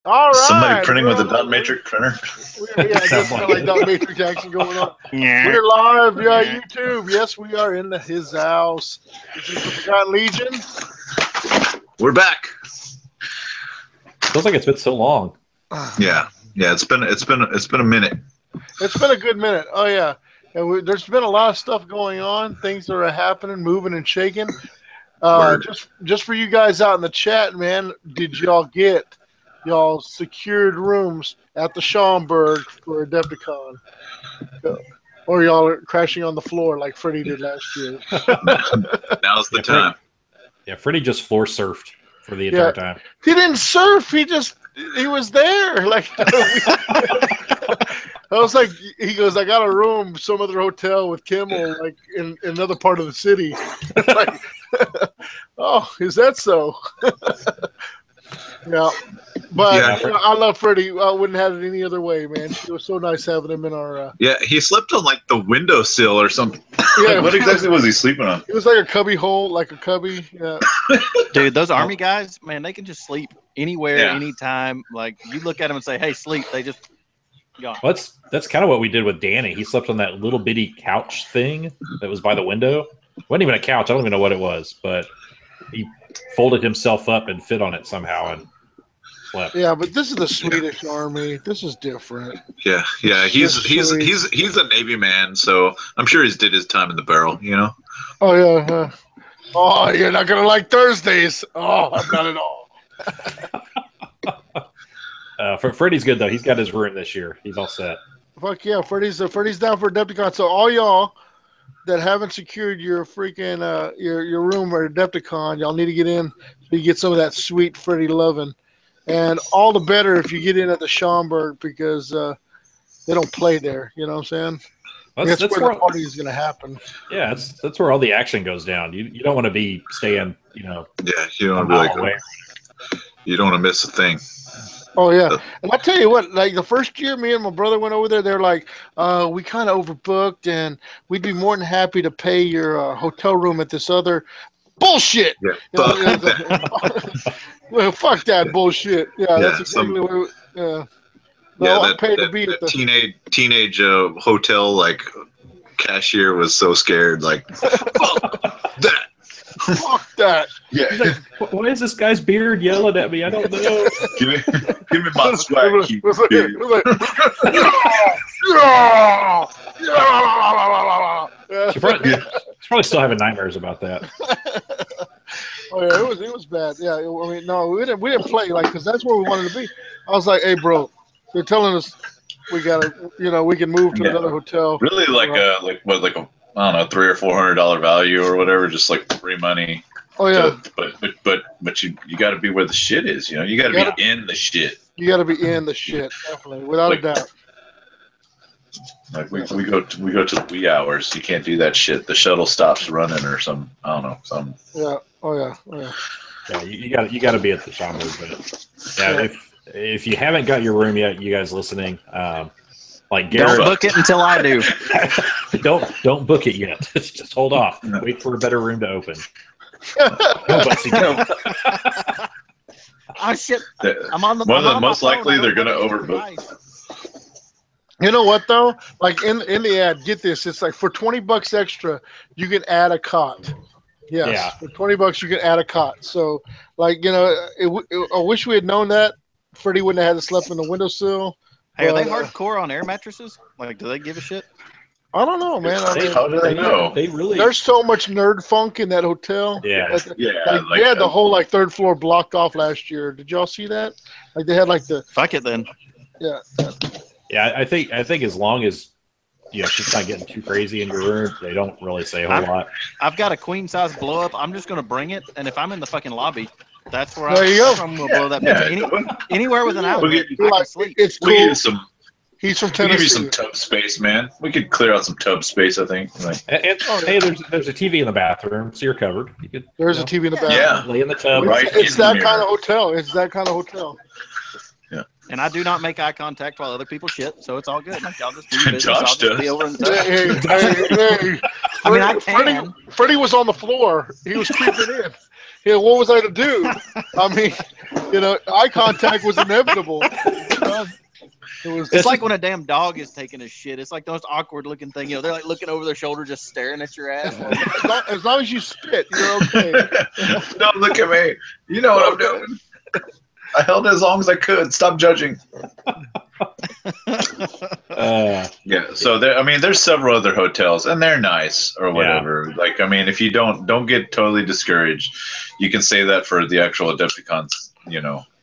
All Somebody right. printing with a dot matrix printer. Yeah, just Sounds like dot matrix action going on. Yeah. We're live via YouTube. Yes, we are in his house. This is the Forgotten Legion. We're back. Feels like it's been so long. Yeah. It's been a minute. It's been a good minute. Oh yeah, and there's been a lot of stuff going on. Things that are happening, moving and shaking. Just for you guys out in the chat, man. Did y'all get y'all secured rooms at the Schaumburg for Adepticon? Or y'all are crashing on the floor like Freddie did last year? Now's the time. Yeah, Freddie just floor surfed for the entire time. He didn't surf. He was there. Like I was like, he goes, I got a room, some other hotel with Kimmel, like in another part of the city. Like, oh, is that so? Yeah, but you know, I love Freddie. I wouldn't have it any other way, man. It was so nice having him in our. Yeah, he slept on like the windowsill or something. Yeah, like, what exactly was he sleeping on? It was like a cubby hole, like a cubby. Yeah. Dude, those army guys, man, they can just sleep anywhere, anytime. Like you look at them and say, "Hey, sleep." They just gone. Well, that's kind of what we did with Danny. He slept on that little bitty couch thing that was by the window. It wasn't even a couch. I don't even know what it was, but he folded himself up and fit on it somehow and slept. Yeah, but this is the Swedish Army. This is different. Yeah. He's a Navy man, so I'm sure he's did his time in the barrel. You know. Oh yeah. Oh, you're not gonna like Thursdays. Oh, not at all. For Freddie's good though. He's got his room this year. He's all set. Fuck yeah, Freddie's down for Adepticon. So all y'all that haven't secured your freaking your room at Adepticon, y'all need to get in so you get some of that sweet Freddie loving. And all the better if you get in at the Schaumburg because they don't play there. You know what I'm saying? That's where the party is going to happen. Yeah, that's where all the action goes down. You don't want to be staying, you know. Yeah, you don't want to be you don't want to miss a thing. Oh yeah, and I tell you what, like the first year, me and my brother went over there. They're like, we kind of overbooked, and we'd be more than happy to pay your hotel room at this other bullshit. Yeah, well, fuck that bullshit. Yeah, that's exactly what. That teenage hotel like cashier was so scared, like fuck that. Fuck that. Yeah. Like, why is this guy's beard yelling at me? I don't know. give me my swag. She probably still having nightmares about that. Oh yeah, it was bad. Yeah, I mean, no, we didn't play like because that's where we wanted to be. I was like, hey, bro, they're telling us we gotta, we can move to another hotel. Really, like a I don't know, $300 or $400 value or whatever, just like free money. Oh yeah. But you got to be where the shit is. You know, you got to be in the shit. You got to be in the shit, definitely, without a doubt. Like we go to the wee hours. You can't do that shit. The shuttle stops running or some. I don't know. Some. Yeah. Oh yeah. Yeah, you got to be at the Schaumburg. But yeah, if you haven't got your room yet, you guys listening, like Garrett, don't book it until I do. don't book it yet. Just hold off. Wait for a better room to open. Go, Bugsy, go. Oh shit! I'm on the. Most likely they're gonna overbook. You know what though? Like in the ad, get this. It's like for $20 extra, you can add a cot. Yes, yeah. For $20 you can add a cot. So like I wish we had known that. Freddie wouldn't have had to sleep in the windowsill. Hey, are they hardcore on air mattresses? Like, do they give a shit? I don't know, man. How do they know? They really. There's so much nerd funk in that hotel. Yeah, they had the whole like third floor blocked off last year. Did y'all see that? Like they had like the. Fuck it then. Yeah. Yeah, I think as long as shit's not getting too crazy in your room, they don't really say a whole lot. I've got a queen size blow up. I'm just gonna bring it, and if I'm in the fucking lobby. That's where I'm gonna blow that bitch. Anywhere with an outlet, I can sleep. It's cool. He's from Tennessee. We'll give you some tub space, man. We could clear out some tub space, I think. Hey, there's a TV in the bathroom, so you're covered. There's a TV in the bathroom. Yeah, lay in the tub. It's that kind of hotel. It's that kind of hotel. Yeah. And I do not make eye contact while other people shit, so it's all good. Like, y'all just do your business. Josh does. Be over in the hey. I mean, I can. Freddie was on the floor. He was creeping in. Yeah, what was I to do? I mean, You know, eye contact was inevitable. It's like when a damn dog is taking a shit. It's like the most awkward looking thing. You know, they're like looking over their shoulder, just staring at your ass. As long as you spit, you're okay. Don't look at me. You know what I'm doing. I held it as long as I could. Stop judging. Yeah. So there's several other hotels, and they're nice or whatever. Yeah. Like, I mean, if you don't get totally discouraged, you can say that for the actual Adepticon's,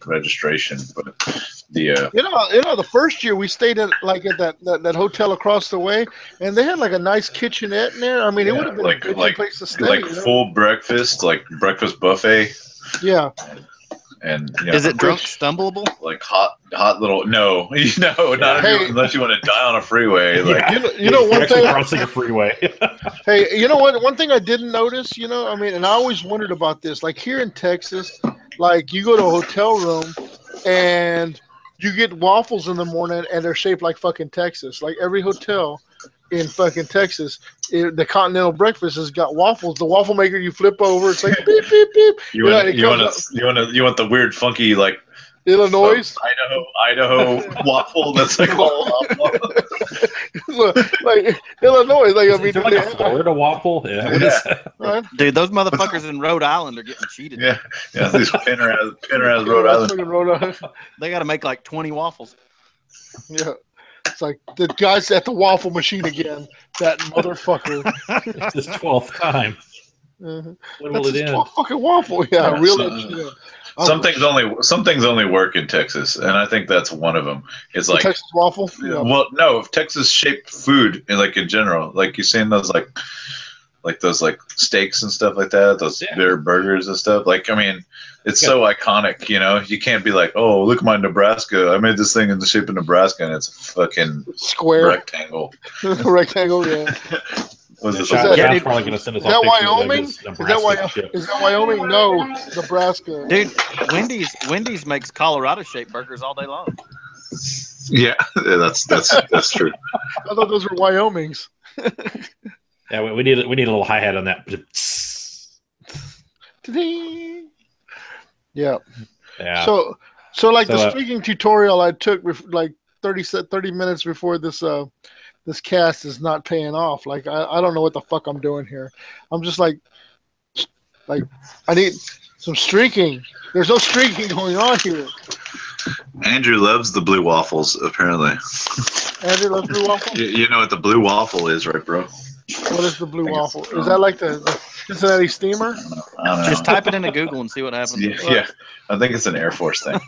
registration. But the first year we stayed at that hotel across the way, and they had like a nice kitchenette in there. I mean, it would have been a good place to stay. Like full breakfast, like breakfast buffet. Yeah. And is it drunk stumbleable? Like hot little not unless you want to die on a freeway. Like one thing crossing a freeway. Hey, you know what? One thing I didn't notice, and I always wondered about this. Like here in Texas, like you go to a hotel room and you get waffles in the morning and they're shaped like fucking Texas. Like every hotel in fucking Texas, the continental breakfast has got waffles. The waffle maker you flip over, it's like beep beep beep. You want the weird funky like Illinois, Idaho waffle that's like all like Illinois. Like I mean, is it like a Florida waffle? Yeah. What is that? Right? Dude, those motherfuckers in Rhode Island are getting cheated. Yeah. These Penner Rhode Island. They got to make like 20 waffles. Yeah. It's like the guy's at the waffle machine again. That motherfucker. It's his 12th time. When will it end? 12th fucking waffle. Yeah, really. Some things only work in Texas, and I think that's one of them. It's like Texas waffle. Yeah. Well, no, Texas shaped food, like in general. Like you seen those like those like steaks and stuff like that. Those their burgers and stuff. Like I mean. It's so iconic, You can't be like, oh, look at my Nebraska. I made this thing in the shape of Nebraska, and it's a fucking square rectangle. Rectangle, yeah. John's probably going to send us all Wyoming? Is that Wyoming? No, Nebraska. Dude, Wendy's makes Colorado-shaped burgers all day long. Yeah, that's true. I thought those were Wyomings. Yeah, we need a little hi-hat on that. Yeah. So like the streaking tutorial I took like 30 minutes before this cast is not paying off. Like I don't know what the fuck I'm doing here. I'm just like I need some streaking. There's no streaking going on here. Andrew loves the blue waffles, apparently. Andrew loves blue waffles? You know what the blue waffle is, right, bro? What is the blue waffle? Is that like the Cincinnati Steamer? I don't know. Just type it into Google and see what happens. Yeah. I think it's an Air Force thing.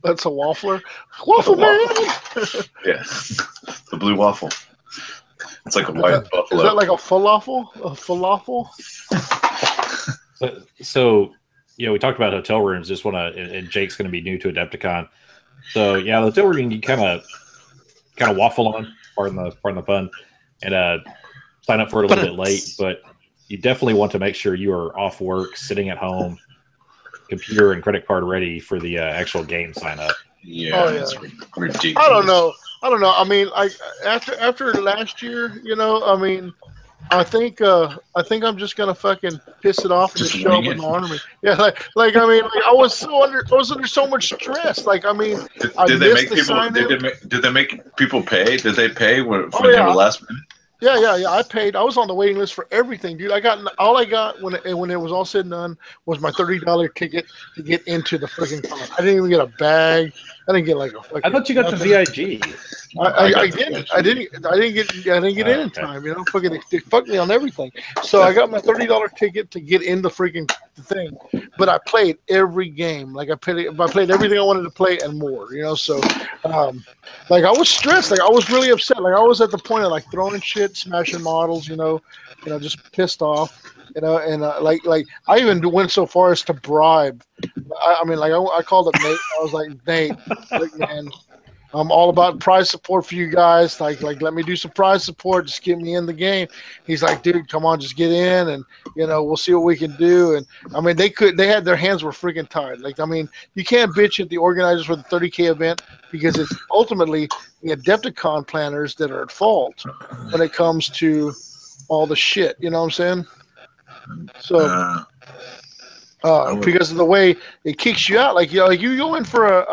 That's a waffler? Waffle man! Yeah. The blue waffle. It's like a white buffalo. Is that like a falafel? A falafel? So we talked about hotel rooms. Just want to, and Jake's going to be new to Adepticon. So the hotel room you kind of waffle on, pardon the pun, and sign up for it a little bit late. But you definitely want to make sure you are off work, sitting at home, computer and credit card ready for the actual game sign up. Yeah, it's ridiculous. I don't know. I mean, like after last year, I mean, I think I'm just gonna fucking piss it off and just show up in the army. Yeah, like I mean, I was under so much stress. Like I mean, did they make people pay? Did they pay when they were last minute? Yeah. I paid. I was on the waiting list for everything, dude. All I got when it was all said and done was my $30 ticket to get into the freaking con. I didn't even get a bag. I didn't get like a fucking. I thought you got the VIG. I didn't get in time. Fucking they fucked me on everything. So I got my $30 ticket to get in the freaking thing, but I played every game. Like I played everything I wanted to play and more. So, like I was stressed. Like I was really upset. Like I was at the point of like throwing shit, smashing models. Just pissed off. And like I even went so far as to bribe. I mean, like I called up Nate. I was like, Nate, look, man, I'm all about prize support for you guys. Like let me do some prize support. Just get me in the game. He's like, dude, come on, just get in, and we'll see what we can do. And I mean, they had their hands were freaking tied. Like I mean, you can't bitch at the organizers for the 30K event because it's ultimately the Adepticon planners that are at fault when it comes to all the shit. You know what I'm saying? So because of the way it kicks you out. Like you go in for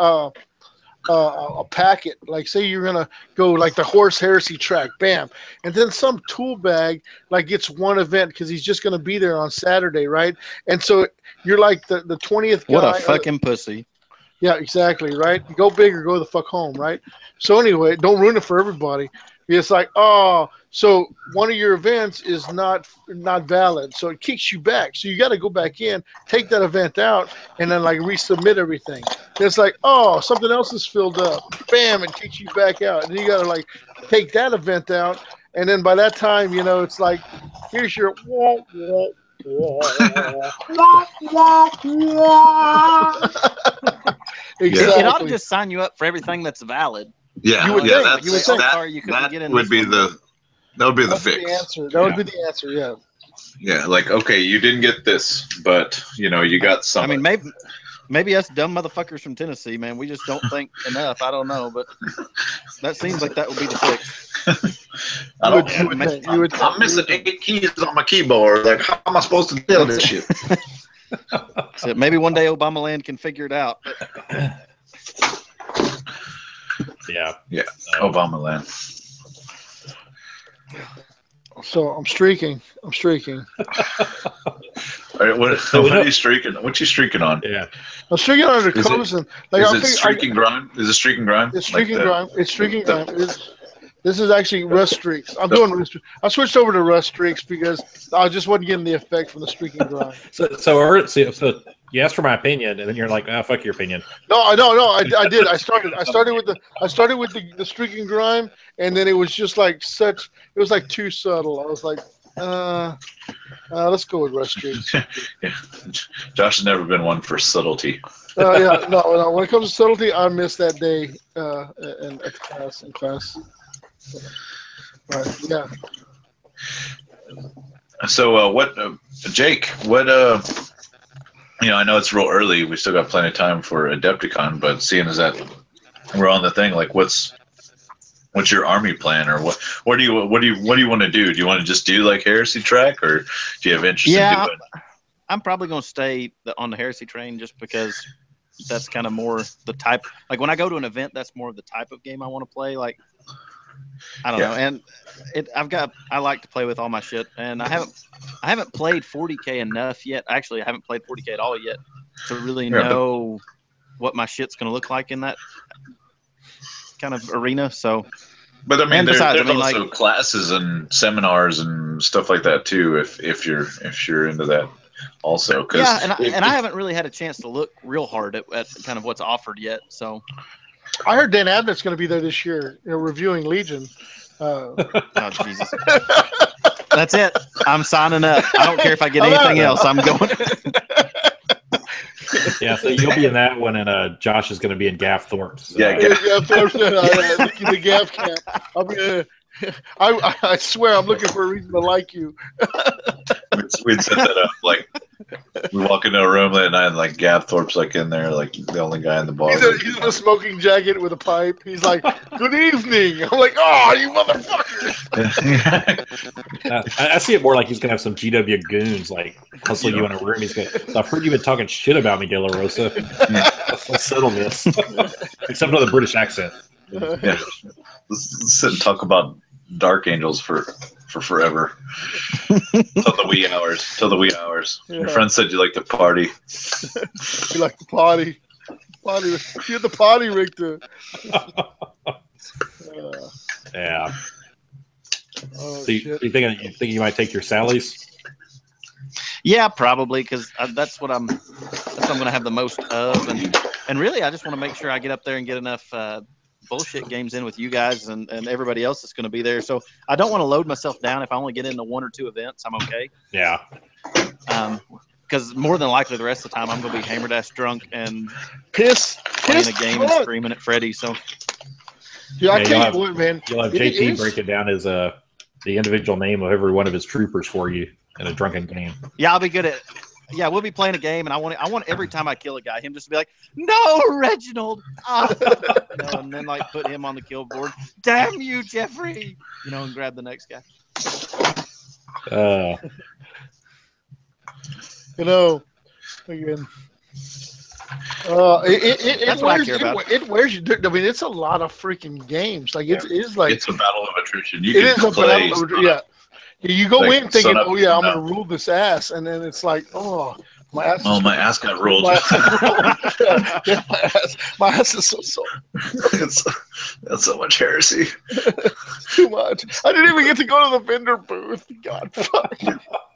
a packet. Like say you're gonna go like the horse heresy track, bam, and then some tool bag like gets one event because he's just gonna be there on Saturday, right? And so you're like the 20th guy. What a fucking pussy. Yeah, exactly, right? Go big or go the fuck home, right? So anyway, don't ruin it for everybody. It's like, oh, so one of your events is not valid, so it kicks you back. So you got to go back in, take that event out, and then like resubmit everything. And it's like, oh, something else is filled up. Bam, it kicks you back out, and you got to like take that event out, and then by that time, it's like, here's your wah, wah, exactly. It ought to just sign you up for everything that's valid. Yeah, you would think. That would be the fix. The answer. That would be the answer. Yeah. Yeah, like okay, you didn't get this, but you got some. I mean, maybe us dumb motherfuckers from Tennessee, man, we just don't think enough. I don't know, but that seems like that would be the fix. I'm missing 8 keys on my keyboard. Like, how am I supposed to deal with this shit? So maybe one day Obama land can figure it out. Yeah. Obama land. So I'm streaking. All right, what are you streaking? What you streaking on? Yeah, I'm streaking on the Cozen. Is it streaking grind? Is it streaking grind? It's streaking grind. It's streaking grind. This is actually rust streaks. I'm doing rust streaks. I switched over to rust streaks because I just wasn't getting the effect from the streaking grind. So you asked for my opinion, and then you're like, "Ah, fuck your opinion." No, I did. I started with the streaking grind, and then it was just like it was like too subtle. I was like, let's go with rust streaks. Yeah. Josh has never been one for subtlety. No. When it comes to subtlety, I missed that day in class. Right. Yeah. So Jake? What I know it's real early. We still got plenty of time for Adepticon, but seeing as that we're on the thing, like what's your army plan, or what do you want to do? Do you want to just do like heresy track, or do you have interest in doing? I'm probably going to stay on the heresy train just because that's kind of more the type. Like when I go to an event, that's more of the type of game I want to play. Like I don't know, and I like to play with all my shit, and I haven't played 40K enough yet. Actually, I haven't played 40K at all yet to really know what my shit's going to look like in that kind of arena. So, but I mean, there's also classes and seminars and stuff like that too. If you're into that, also. And I haven't really had a chance to look real hard at kind of what's offered yet. So. I heard Dan Abnett's going to be there this year, reviewing Legion. Oh, Jesus. That's it. I'm signing up. I don't care if I get anything else. I'm going. Yeah, so you'll be in that one, and Josh is going to be in Gaff Thorpe's. So. Yeah, Gaff Thorpe's the Gaff camp. I swear I'm looking for a reason to like you. We'd set that up like we walk into a room that night and like Gav Thorpe's like in there, like the only guy in the bar. He's in a smoking jacket with a pipe. He's like, "Good evening." I'm like, "Oh, you motherfucker!" I see it more like he's gonna have some GW goons like hustle you in a room. He's gonna. So I've heard you've been talking shit about me, De La Rosa. Let's settle this. Except with a British accent. Yeah. Let's sit and talk about Dark Angels for forever. Till the wee hours. Yeah. Your friend said you like to party. You like to party. You're the party, Richter. Yeah. Oh, so you think you might take your Sallies? Yeah, probably, because that's what I'm going to have the most of, and really, I just want to make sure I get up there and get enough bullshit games in with you guys and everybody else that's going to be there. So I don't want to load myself down. If I only get into 1 or 2 events, I'm okay. Yeah. Because more than likely the rest of the time I'm going to be hammered ass drunk and playing a game and screaming at Freddy. So yeah, I tell you what, man. You'll have JT break it down as the individual name of every one of his troopers for you in a drunken game. Yeah, I'll be good at. Yeah, we'll be playing a game, and I want every time I kill a guy, him just to be like, "No, Reginald," and then like put him on the kill board. Damn you, Jeffrey! And grab the next guy. again. That's what I care about. It wears you. I mean, it's a lot of freaking games. Like it is like it's a battle of attrition. You it can is a play. battle. Yeah, you go Like, in thinking, sun up, "Oh yeah, I'm sun gonna down. rule this ass," and then it's like, "Oh, my ass." Oh, is my ass got rolled. My ass, yeah, my ass is so sore. That's so much heresy. Too much. I didn't even get to go to the vendor booth. God, fuck.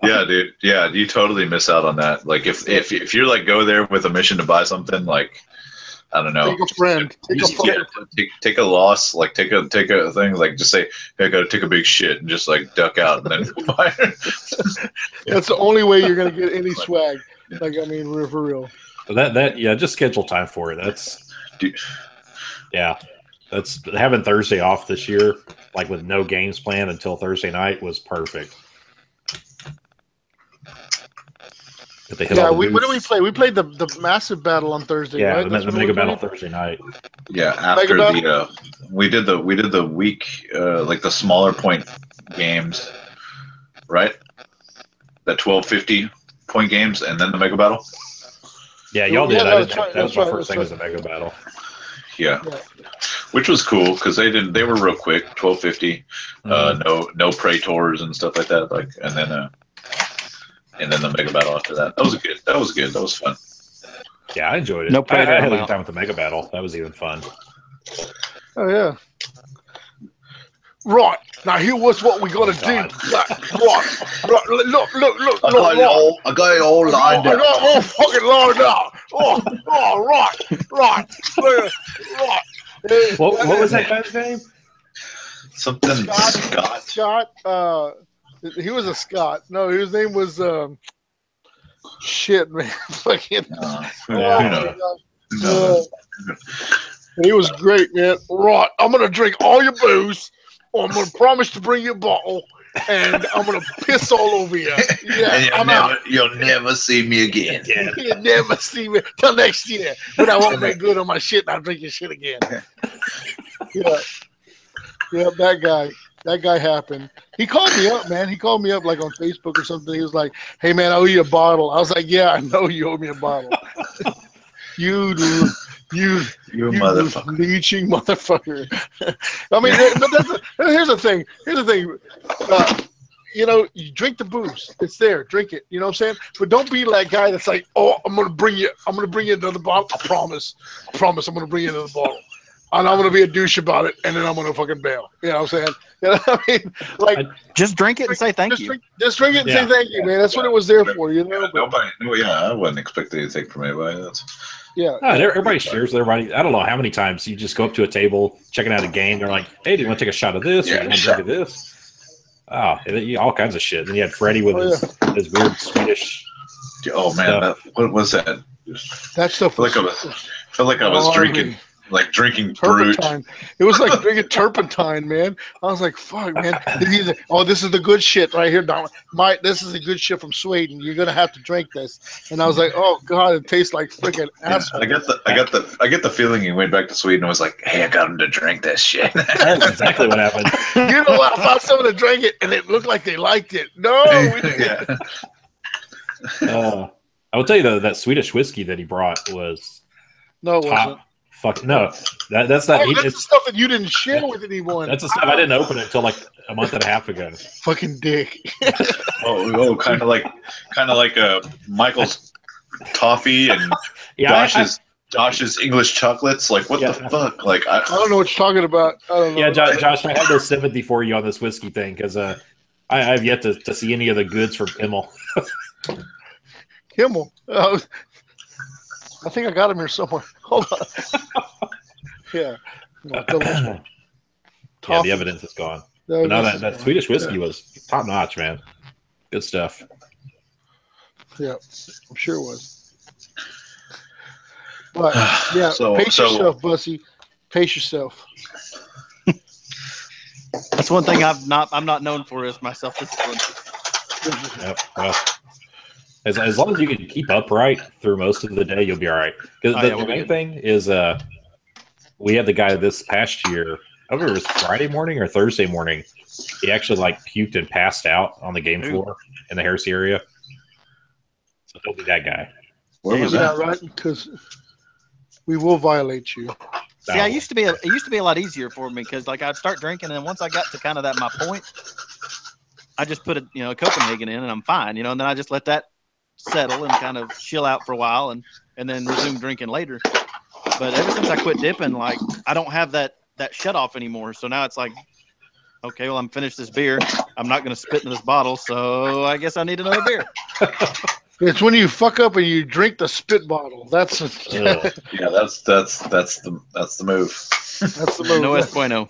Yeah, dude. Yeah, you totally miss out on that. Like if you're like go there with a mission to buy something, like I don't know, Take a friend. take a loss, like take a thing, like just say, hey, I gotta take a big shit and just like duck out and then buy it. That's the only way you're gonna get any swag. Like I mean, for real. So that yeah, just schedule time for it. That's that's having Thursday off this year, like with no games planned until Thursday night was perfect. Yeah, what did we play? We played the massive battle on Thursday. Yeah, right? the mega battle Thursday night. Yeah, after the we did the week like the smaller point games, right? The 1250 point games and then the mega battle. Yeah, y'all did. That was my first thing as a mega battle. Yeah. Which was cool because they were real quick, 1250, no praetors and stuff like that, like and then the mega battle after that. That was good. That was fun. Yeah, I enjoyed it. No praetor. I had a good time with the mega battle. That was even fun. Oh yeah. Right now, here was what we're gonna do. Right. Look. I got it all lined up. I got it all fucking lined up. Right. What was that guy's name? Something Scott. He was a Scott. No, his name was shit, man. Fucking. He was great, man. Right, I'm gonna drink all your booze. I'm gonna promise to bring you a bottle, and I'm gonna piss all over you. Yeah, and you'll never see me again. You'll never see me till next year when I won't make good on my shit and I'll drink your shit again. Yeah, that guy happened. He called me up, man. He called me up like on Facebook or something. He was like, "Hey, man, I owe you a bottle." I was like, "Yeah, I know you owe me a bottle." You motherfucker, leeching motherfucker. I mean, but here's the thing. You drink the booze. It's there. Drink it. You know what I'm saying? But don't be that guy that's like, "Oh, I'm gonna bring you another bottle. I promise. I'm gonna bring you another bottle." And I'm gonna be a douche about it, and then I'm gonna fucking bail. You know what I'm saying? You know what I mean? Like, just drink it and say thank you. Just drink it and say thank you, man. That's what it was there for. You know? I wasn't expecting anything from anybody. Everybody shares their money. I don't know how many times you just go up to a table, checking out a game. They're like, "Hey, do you want to take a shot of this? Or do you want to drink of this?" Oh, all kinds of shit. Then you had Freddie with his weird Swedish. Oh man, what was that? That stuff. I felt like I was drinking. Like drinking turpentine. It was like drinking turpentine, man. I was like, "Fuck, man! This is the good shit right here, Don. This is the good shit from Sweden. You're gonna have to drink this." And I was like, "Oh God, it tastes like freaking asshole." I get the feeling he went back to Sweden and was like, "Hey, I got him to drink this shit." That's exactly what happened. You know what? I found someone to drink it, and it looked like they liked it. No, we didn't. I will tell you though, that Swedish whiskey that he brought was it wasn't. Fuck no, that's not. That's the stuff that you didn't share with anyone. That's the stuff I didn't open it until like a month and a half ago. Fucking dick. Kind of like Michael's toffee and Josh's English chocolates. Like what the fuck? Like I don't know what you're talking about. I don't know. Yeah, Josh, I have no sympathy for you on this whiskey thing because I have yet to see any of the goods from Kimmel. Kimmel. I think I got him here somewhere. Hold on. Yeah. The evidence is gone. But no, that Swedish whiskey was top notch, man. Good stuff. Yeah, I'm sure it was. But yeah, pace yourself, Bussy. Pace yourself. That's one thing I'm not known for is my self-discipline. Yep. Well, as long as you can keep upright through most of the day, you'll be all right. Because the main thing is, we had the guy this past year. I don't know if it was Friday morning or Thursday morning. He actually puked and passed out on the game floor in the Heresy area. So don't be that guy. Where was Yeah, that? right. Because we will violate you. See, it used to be a lot easier for me because like I'd start drinking, and once I got to kind of my point, I just put a Copenhagen in, and I'm fine, and then I just let that settle and kind of chill out for a while, and then resume drinking later. But ever since I quit dipping, like I don't have that shut off anymore. So now it's like, okay, well I'm finished this beer. I'm not going to spit in this bottle, so I guess I need another beer. It's when you fuck up and you drink the spit bottle. That's Yeah, that's the move. That's the move. No es bueno.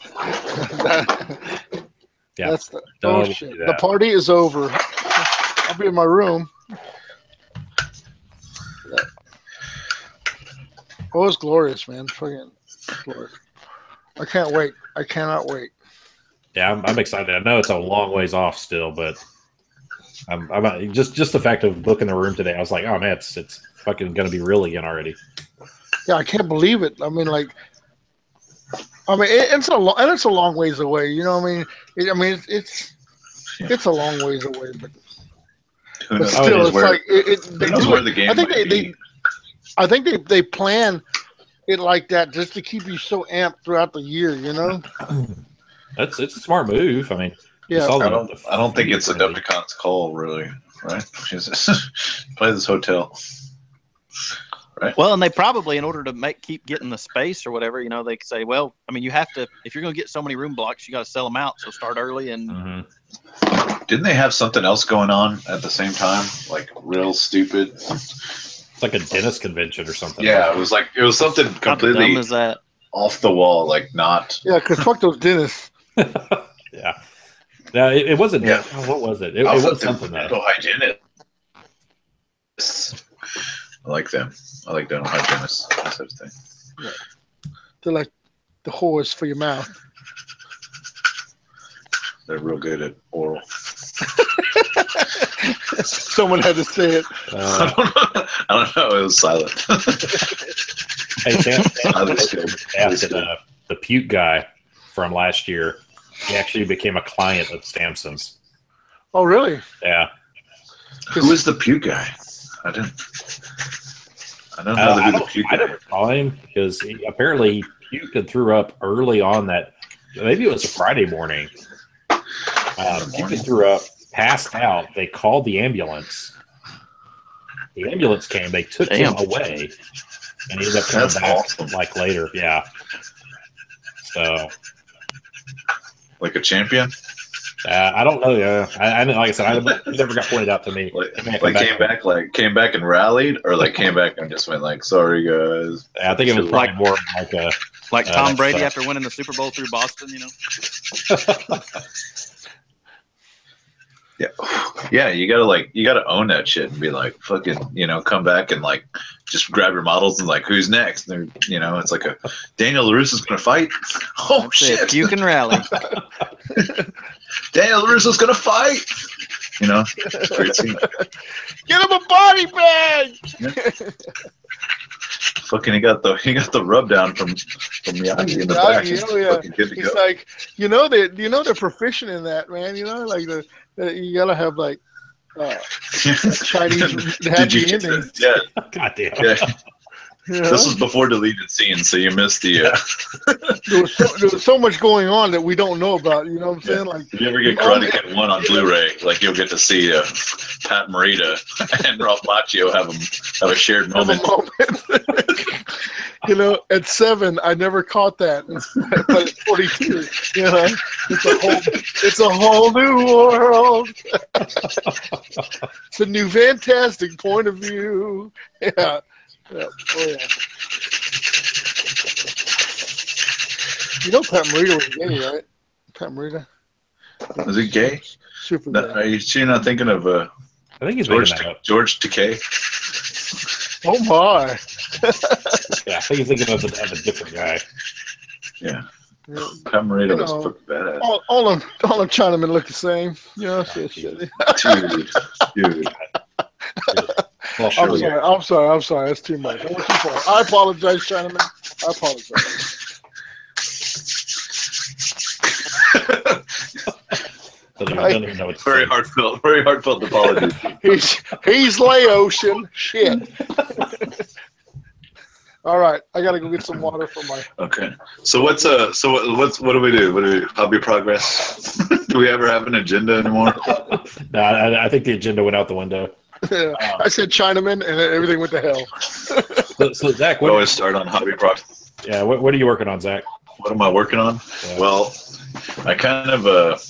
Yeah. That's the Don't shit. do The that. party is over. I'll be in my room. Oh, it's glorious, man. Fucking glorious. I can't wait. I cannot wait. Yeah, I'm excited. I know it's a long ways off still, but I'm just the fact of booking the room today. I was like, oh man, it's fucking gonna be real again already. Yeah, I can't believe it. I mean, it's a long ways away. You know what I mean? It's a long ways away, but Who knows? still, it's where, like who knows where the game I think might be. I think they plan it like that just to keep you so amped throughout the year. It's a smart move. I mean, Yeah. I don't think it's Adepticon's call, really, right? Play this hotel. Right. Well, and they probably, in order to keep getting the space or whatever, they could say, well, I mean, you have to, if you're going to get so many room blocks, you got to sell them out. So start early and. Didn't they have something else going on at the same time? Like real stupid. It's like a dentist convention or something. Yeah, it was something completely How dumb is that? off the wall, like not. Yeah, because fuck those dentists. Yeah. No, it wasn't. Yeah. What was it? It was something though. Dental hygienists. I like them. I like dental hygienists. That sort of thing. Yeah. They're like the whores for your mouth. They're real good at oral. Someone had to say it. I don't know. It was silent. Hey, Sam asked the puke guy from last year. He actually became a client of Stamson's. Oh, really? Yeah. Who is the puke guy? I don't know who the puke guy. I never saw him because apparently he puked and threw up early on that. Maybe it was a Friday morning. Puked and threw up, passed out. They called the ambulance. The ambulance came. They took him away, and he ended up coming back awesome. Like later. Yeah. So. Like a champion? I don't know. I like I said, it never got pointed out to me. Came back and rallied, or like came back and just went like, "Sorry guys." I think it was probably more like Tom Brady after winning the Super Bowl through Boston, Yeah, you gotta own that shit and be like, fucking, come back and like just grab your models and like, who's next? And it's like Daniel LaRusso's gonna fight. Oh That's shit! It. You can rally. Daniel LaRusso's gonna fight. Great scene. Get him a body bag. Yeah. Fucking, he got the rub down from Miyagi in the back. He's like, they're proficient in that, man. Like you gotta have like Chinese happy ending. Yeah. God damn. Yeah. This was before deleted scenes, so you missed the. There was so much going on that we don't know about. You know what I'm saying? Like, if you ever get Karate Kid 1 on Blu-ray, like you'll get to see Pat Morita and Ralph Macchio have a shared moment. At 7, I never caught that. But at 42, it's a whole new world. It's a new fantastic point of view. Yeah. Yeah. Oh, yeah. Pat Morita was gay, right? Pat Morita. Is he gay? Super gay. Are you not thinking of I think he's George Takei? Oh my! Yeah, I think he's thinking of a different guy. Yeah. Pat Morita was fucking badass. All them Chinamen look the same. Dude. Well, I'm sorry. That's too much. I went too far. I apologize, Chinaman. I apologize. Don't even know what to Very say. heartfelt apology. He's Laotian. Shit. All right, I gotta go get some water for my. Okay. So what do we do? What do we hobby progress? Do we ever have an agenda anymore? No, I think the agenda went out the window. I said Chinaman, and everything went to hell. So Zach, We always start on hobby progress. Yeah, what are you working on, Zach? What am I working on? Yeah. Well, I kind of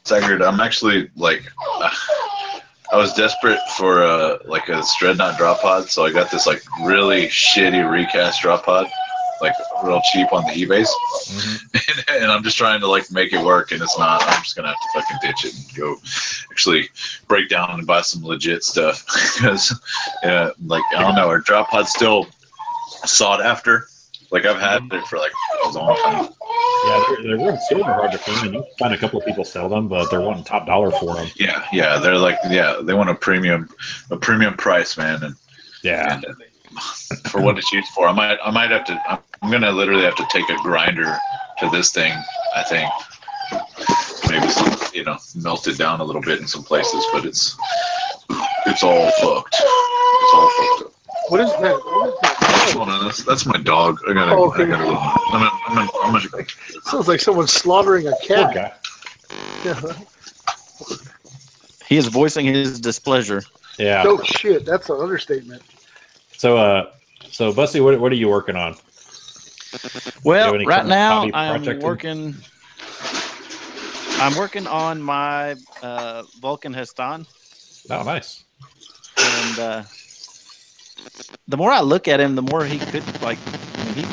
staggered. I'm actually like, I was desperate for like a Dreadnought drop pod, so I got this like really shitty recast drop pod, like real cheap on the eBays, and I'm just trying to like make it work, and it's not. I'm just gonna have to fucking ditch it and go actually break down and buy some legit stuff because, like I don't know, our drop pod's still sought after. Like I've had it for like a long time. Yeah, they're really super hard to find. You can find a couple of people sell them, but they're wanting top dollar for them. Yeah, they're like, they want a premium price, man, and yeah, and, for what it's used for. I might have to. I'm gonna literally have to take a grinder to this thing. I think maybe melt it down a little bit in some places, but it's all fucked. It's all fucked up. What is that? What is that? Hold on, that's my dog. I gotta. I'm gonna. Sounds like someone slaughtering a poor cat. guy. Yeah. He is voicing his displeasure. Yeah. Oh shit, that's an understatement. So Bussy, what are you working on? Well, any right kind of now hobby I'm project? working. I'm working on my Vulcan Heston, Oh, nice. and the more I look at him, the more he could like. I mean,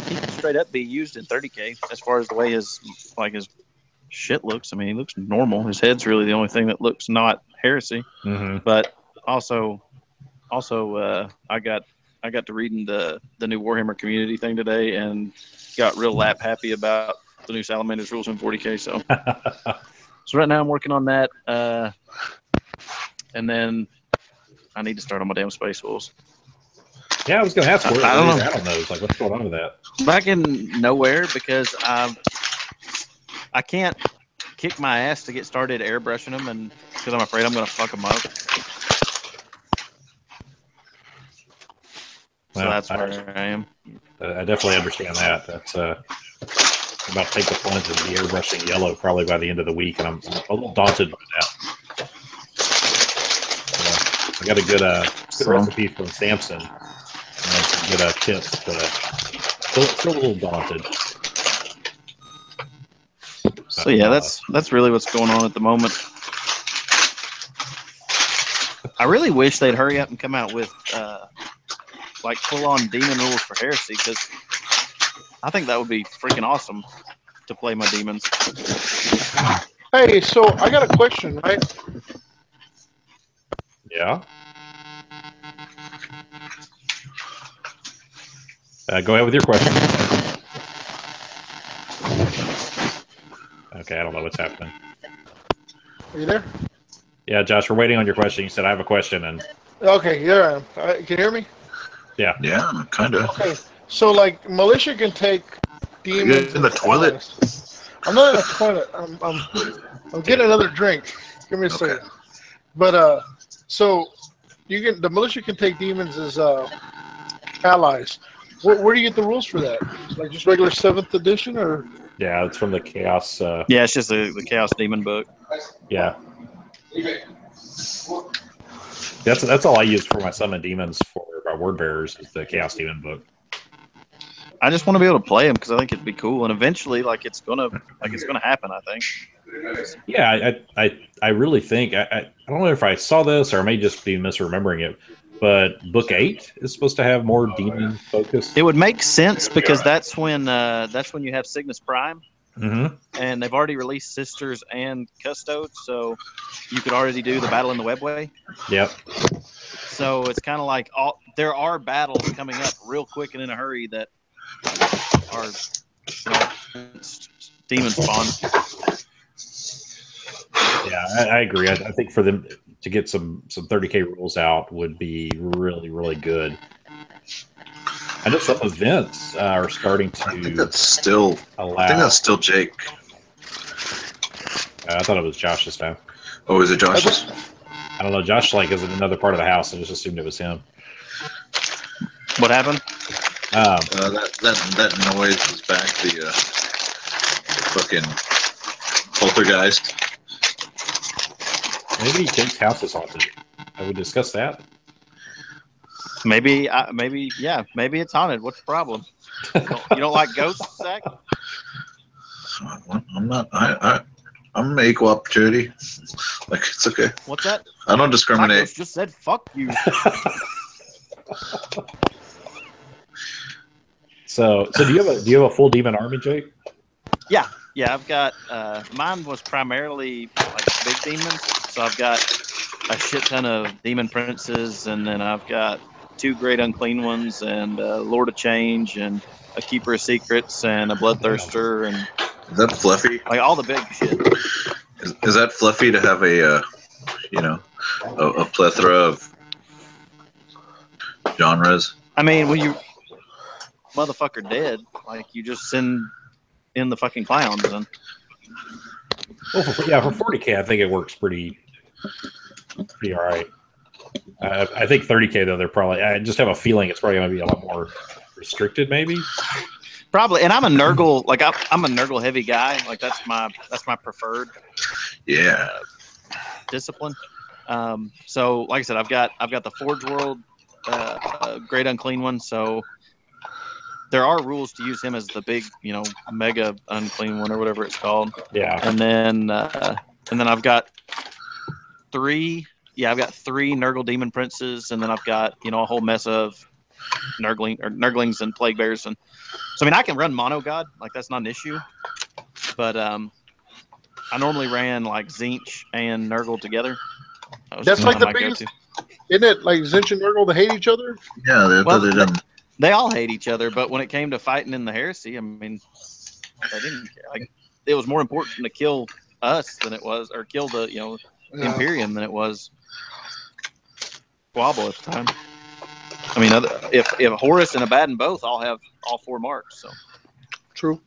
he could straight up be used in 30K as far as the way his shit looks. I mean, he looks normal. His head's really the only thing that looks not heresy. Mm-hmm. But also, I got to reading the new Warhammer community thing today and got real lap happy about the new Salamander's rules in 40K. So right now I'm working on that, and then I need to start on my damn Space Wolves. Yeah, I was going to ask where I don't know. you're at on those. Like, what's going on with that? Back in nowhere because I can't kick my ass to get started airbrushing them, and because I'm afraid I'm going to fuck them up. So Well, that's where I am. I definitely understand that. That's I'm about to take the plunge and be airbrushing yellow probably by the end of the week, and I'm a little daunted by that. I got a good recipe from Samson and some good tips, but still a little daunted. So yeah, that's really what's going on at the moment. I really wish they'd hurry up and come out with like full-on demon rules for heresy, because I think that would be freaking awesome to play my demons. Hey, so I got a question, right? Yeah. Go ahead with your question. Okay, I don't know what's happening. Are you there? Yeah, Josh, we're waiting on your question. You said I have a question, and Okay, here I am. All right, can you hear me? yeah, Kind of. Okay, so like militia can take demons. You in the toilet? I'm not in the toilet. I'm getting another drink. Give me a second. But so the militia can take demons as allies. Where do you get the rules for that? Like just regular 7th edition, or? yeah, it's from the Chaos. Yeah, it's just the Chaos Demon book. Yeah, that's all I use for my summon demons for my word bearers is the Chaos Demon book. I just want to be able to play them because I think it'd be cool, and eventually, it's gonna happen. I think. Yeah, I really think I don't know if I saw this or I may just be misremembering it, but Book 8 is supposed to have more demon focus. It would make sense because that's when you have Cygnus Prime, and they've already released Sisters and Custodes, so you could already do the Battle in the Webway. Yep. So it's kind of like there are battles coming up real quick and in a hurry that are demon spawn. Yeah, I agree. I think for them to get some 30K rules out would be really, really good. I know some events are starting to I think that's still allow. Jake. I thought it was Josh's time. Oh, is it Josh's? I don't know. Josh is in another part of the house. I just assumed it was him. What happened? That noise is back. The fucking poltergeist. Maybe Jake's house is haunted. Have we discussed that? Maybe it's haunted. What's the problem? You don't like ghosts, Zach? I'm not. I'm equal opportunity. Like, it's okay. What's that? I don't discriminate. Tacos just said fuck you. So do you have a full demon army, Jake? Yeah. I've got mine was primarily like big demons, so I've got a shit ton of demon princes, and then I've got 2 great unclean ones, and a Lord of Change, and a Keeper of Secrets, and a Bloodthirster, and Is that fluffy? like all the big shit. Is that fluffy to have a plethora of genres? I mean, when you motherfucker dead, like you just send in the fucking clowns, and Well, for 40K, I think it works pretty all right. I think 30K though, they're probably. I just have a feeling it's probably going to be a lot more restricted, maybe. probably. And I'm a Nurgle, like I'm a Nurgle heavy guy. Like that's my preferred discipline. So like I said, I've got the Forge World Great Unclean one. So there are rules to use him as the big, mega unclean one or whatever it's called. Yeah. And then I've got 3. Yeah, I've got 3 Nurgle Demon Princes, and then I've got a whole mess of Nurglings and Plague Bears, and so I mean I can run Mono God, like that's not an issue. But I normally ran like Zinch and Nurgle together. That's like the biggest. Isn't it like Zinch and Nurgle, they hate each other? Yeah, they all hate each other, but when it came to fighting in the heresy, I mean, they didn't care. Like, it was more important to kill us than it was, or kill the Imperium than it was Squabble at the time. I mean, if Horus and Abaddon both all have all 4 marks, so true.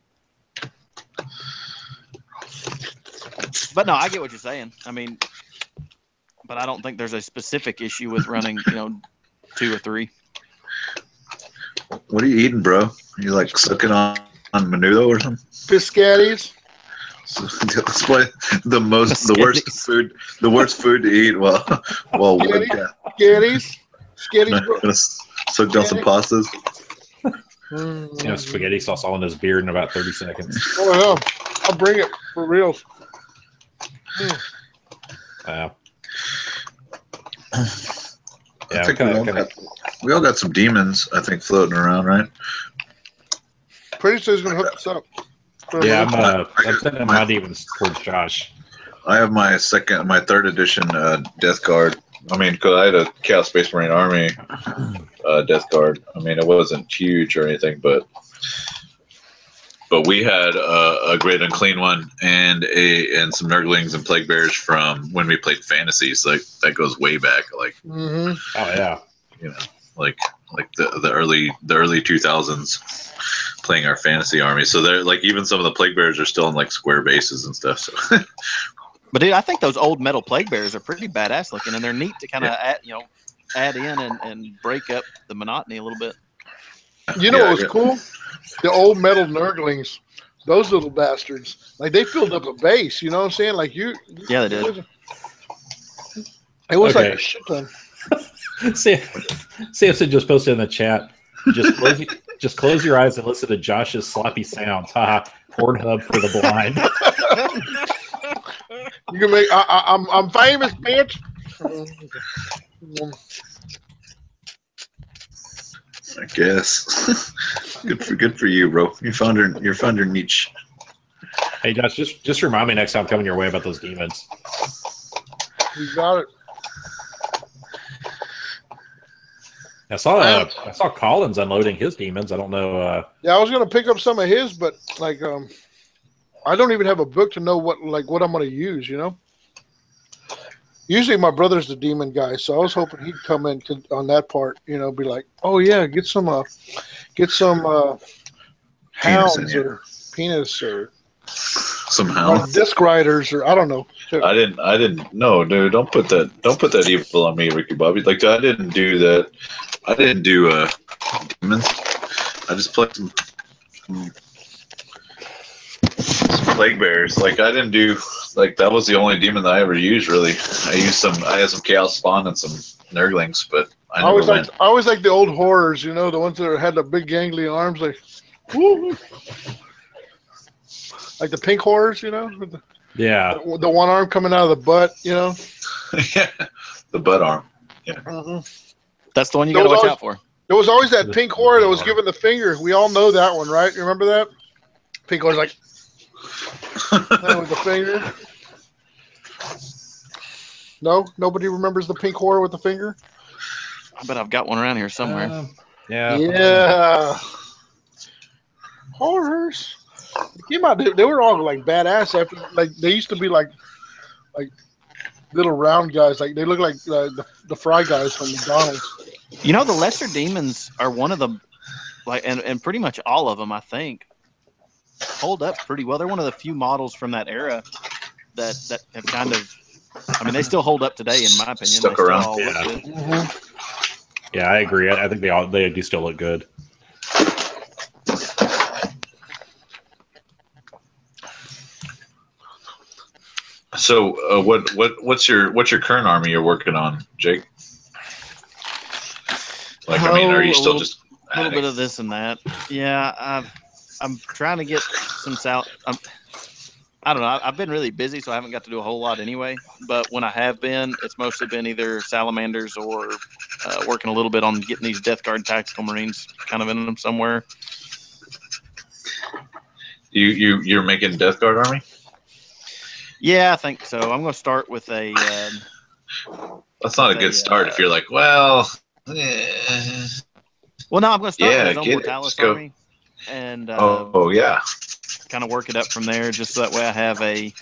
But no, I get what you're saying. I mean, but I don't think there's a specific issue with running 2 or 3. What are you eating, bro? You like sucking on menudo or something? Biscattis. That's why the worst food to eat while Skitties, bro. Gonna suck down some pastas. Spaghetti sauce all in his beard in about 30 seconds. Oh hell, I'll bring it for real. Wow. I think we all got some demons, I think, floating around, right? Pretty soon he's gonna hook us up. Yeah, I'm sending my demons towards Josh. I have my 3rd edition Death Guard. I mean, because I had a Chaos Space Marine Army Death Guard. I mean, it wasn't huge or anything, but we had a Great Unclean one and some Nurglings and Plague Bears from when we played Fantasy. So that goes way back, like Oh yeah, like the early 2000s, playing our Fantasy army. So they're like, even some of the Plague Bears are still in like square bases and stuff. So. But dude, I think those old metal Plague Bears are pretty badass looking, and they're neat to kind of add in and break up the monotony a little bit. What was cool? The old metal Nurglings, those little bastards, like they filled up a base. You know what I'm saying? Like you. Yeah, they did. It was like a shit ton. Samson just posted in the chat. Just close your eyes and listen to Josh's sloppy sounds. Haha. Pornhub for the blind. You can make. I'm famous, bitch. I guess. good for you, bro. You found your niche. Hey Josh, just remind me next time I'm coming your way about those demons. You got it. I saw Collins unloading his demons. I don't know. Yeah, I was gonna pick up some of his, but like I don't even have a book to know what I'm gonna use. Usually my brother's the demon guy, so I was hoping he'd come in on that part. Be like, oh yeah, get some hounds or penis or somehow. Like disc riders, or I don't know. I didn't. No, dude, don't put that evil on me, Ricky Bobby. Like I didn't do that. I didn't do demons. I just played some plague bears. Like I didn't do like that was the only demon that I ever used. Really, I had some chaos spawn and some nurglings, but I never went. I always like the old horrors. You know, the ones that had the big gangly arms, like, woo, like the pink horrors. You know, Yeah. the one arm coming out of the butt. You know, Yeah, the butt arm. Yeah. mm-hmm. That's the one you got to watch out for. There was always that pink horror that was given the finger. We all know that one, right? You remember that? Pink horror's like with the finger. No, nobody remembers the pink horror with the finger. I bet I've got one around here somewhere. Yeah. Yeah. Horrors. They came out. They were all like badass. After like they used to be like little round guys. Like they look like the fry guys from McDonald's. You know, the lesser demons are one of them, like, and pretty much all of them, I think, hold up pretty well. They're one of the few models from that era that have kind of, I mean, they still hold up today, in my opinion. Stuck they around. Still all Yeah. look good. Mm-hmm. Yeah, I agree. I think they do still look good. So, what's your current army you're working on, Jake? Like, I mean, are you still just a little bit of this and that? Yeah, I'm trying to get some south. I don't know. I've been really busy, so I haven't got to do a whole lot anyway. But when I have been, it's mostly been either salamanders or working a little bit on getting these Death Guard tactical marines kind of in them somewhere. You're making Death Guard army? Yeah, I think so. I'm going to start with a. That's not a good start if you're like, well. Well, no, I'm going to start Yeah, with his own get it. Mortalis Just go. army, and yeah. kind of work it up from there. Just so that way I have a.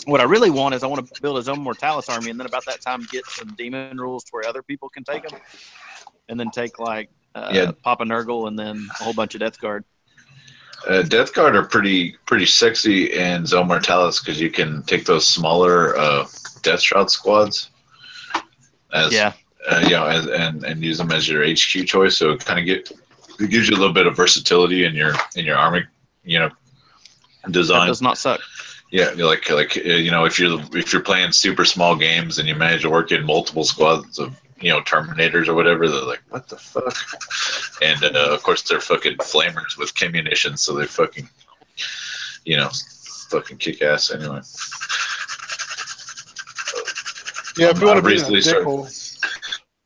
What I really want is I want to build his own Mortalis army, and then about that time get some demon rules to where other people can take them, and then take like Papa Nurgle and then a whole bunch of Death Guard. Death Guard are pretty sexy in Zone Mortalis because you can take those smaller Death Shroud squads as and use them as your HQ choice. So it kind of it gives you a little bit of versatility in your army, design. That does not suck. Yeah, like if you're playing super small games and you manage to work in multiple squads of Terminators or whatever, they're like, what the fuck? And of course they're fucking flamers with communitions, so they fucking fucking kick ass anyway. Yeah, if you want to be in a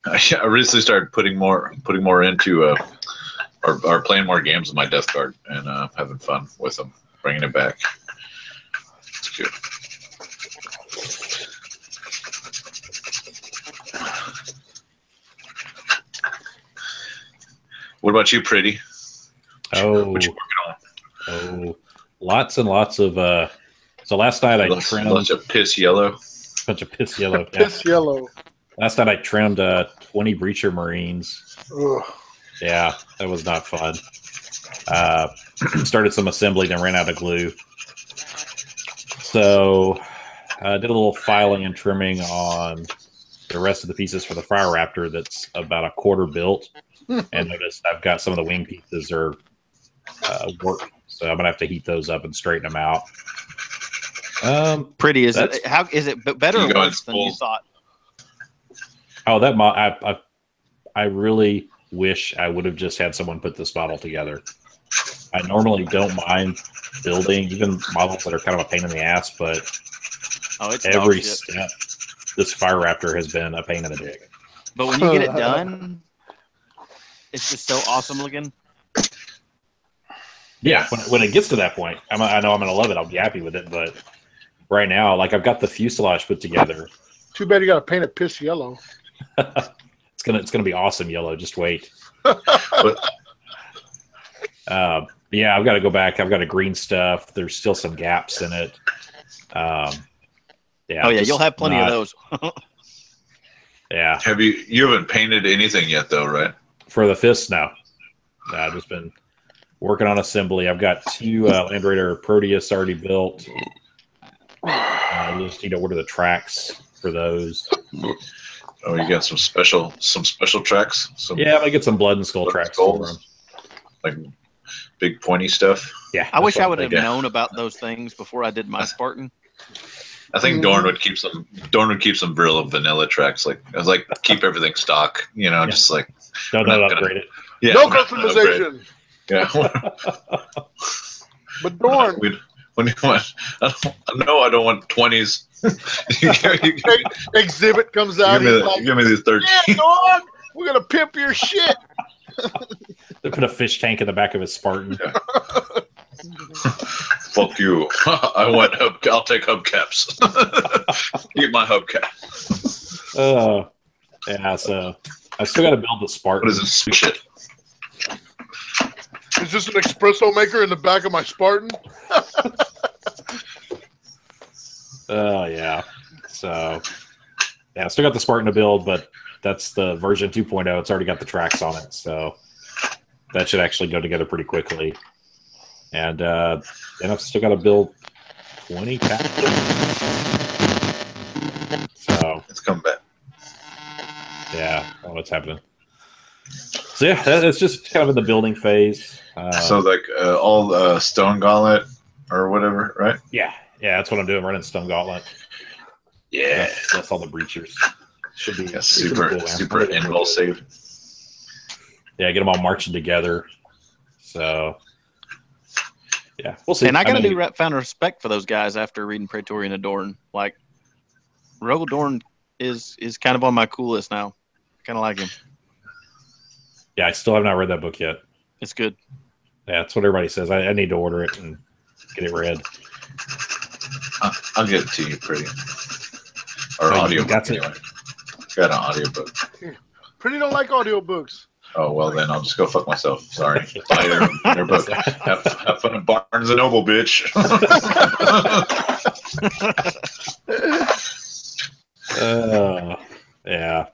I recently started putting more into or playing more games with my Death Guard and having fun with them, bringing it back. It's good. What about you, Pretty? What you working on? Lots and lots of. So last night I trimmed a bunch of piss yellow. Piss yellow. Last night I trimmed 20 Breacher Marines. Ugh. Yeah, that was not fun. Started some assembly, then ran out of glue. So I did a little filing and trimming on the rest of the pieces for the Fire Raptor that's about a quarter built. And notice I've got some of the wing pieces are work, so I'm gonna have to heat those up and straighten them out. Pretty is it? How is it better or worse than you thought? Oh, that I really wish I would have just had someone put this model together. I normally don't mind building even models that are kind of a pain in the ass, but every step, this Fire Raptor has been a pain in the dick. But when you get it done, it's just so awesome looking. Yeah, when it gets to that point, I know I'm going to love it. I'll be happy with it. But right now, like I've got the fuselage put together. Too bad you got to paint it piss yellow. It's gonna be awesome yellow. Just wait. Yeah, I've got to go back. I've got a green stuff. There's still some gaps in it. You'll have plenty of those. Yeah. You haven't painted anything yet, though, right? For the fist, no. I've just been Working on assembly. I've got 2 Land Raider Proteus already built. I just need to order the tracks for those. Oh, you got some special tracks. Yeah, I get some Blood and Skull tracks for them. Like big pointy stuff. Yeah, I wish I would have known about those things before I did my Spartan. I think Dorn would keep some. Dorn would keep some vanilla tracks. Like I was like keep everything stock. You know, just like don't upgrade it. Yeah, no customization. Yeah. But Dorn, when you want, I don't want 20s. Exhibit comes out. Give me these 13. Yeah, Dorn, we're gonna pimp your shit. They put a fish tank in the back of his Spartan. Yeah. Fuck you. I'll take hubcaps. Get my hubcap. Yeah, so I still got to build the Spartan. What is this shit? Is this an espresso maker in the back of my Spartan? Yeah. So, yeah, I still got the Spartan to build, but that's the version 2.0. It's already got the tracks on it, so that should actually go together pretty quickly. And then I've still got to build 20 captains. So it's come back. Yeah, I don't know what's happening. So yeah, it's just kind of in the building phase. So like all Stone Gauntlet or whatever, right? Yeah, that's what I'm doing. Running Stone Gauntlet. Yeah, that's all the breachers. Should be super invulsive. Yeah, get them all marching together. So yeah, we'll see. And I got a new found respect for those guys after reading Praetorian Adorn. Like Rogue Adorn is kind of on my cool list now. Kind of like him. Yeah, I still have not read that book yet. It's good. Yeah, that's what everybody says. I need to order it and get it read. I'll get it to you, pretty. Or audiobook anyway. Got an audiobook. Pretty don't like audiobooks. Oh, well, then I'll just go fuck myself. Sorry. Buy their book. Have fun at Barnes & Noble, bitch. Yeah.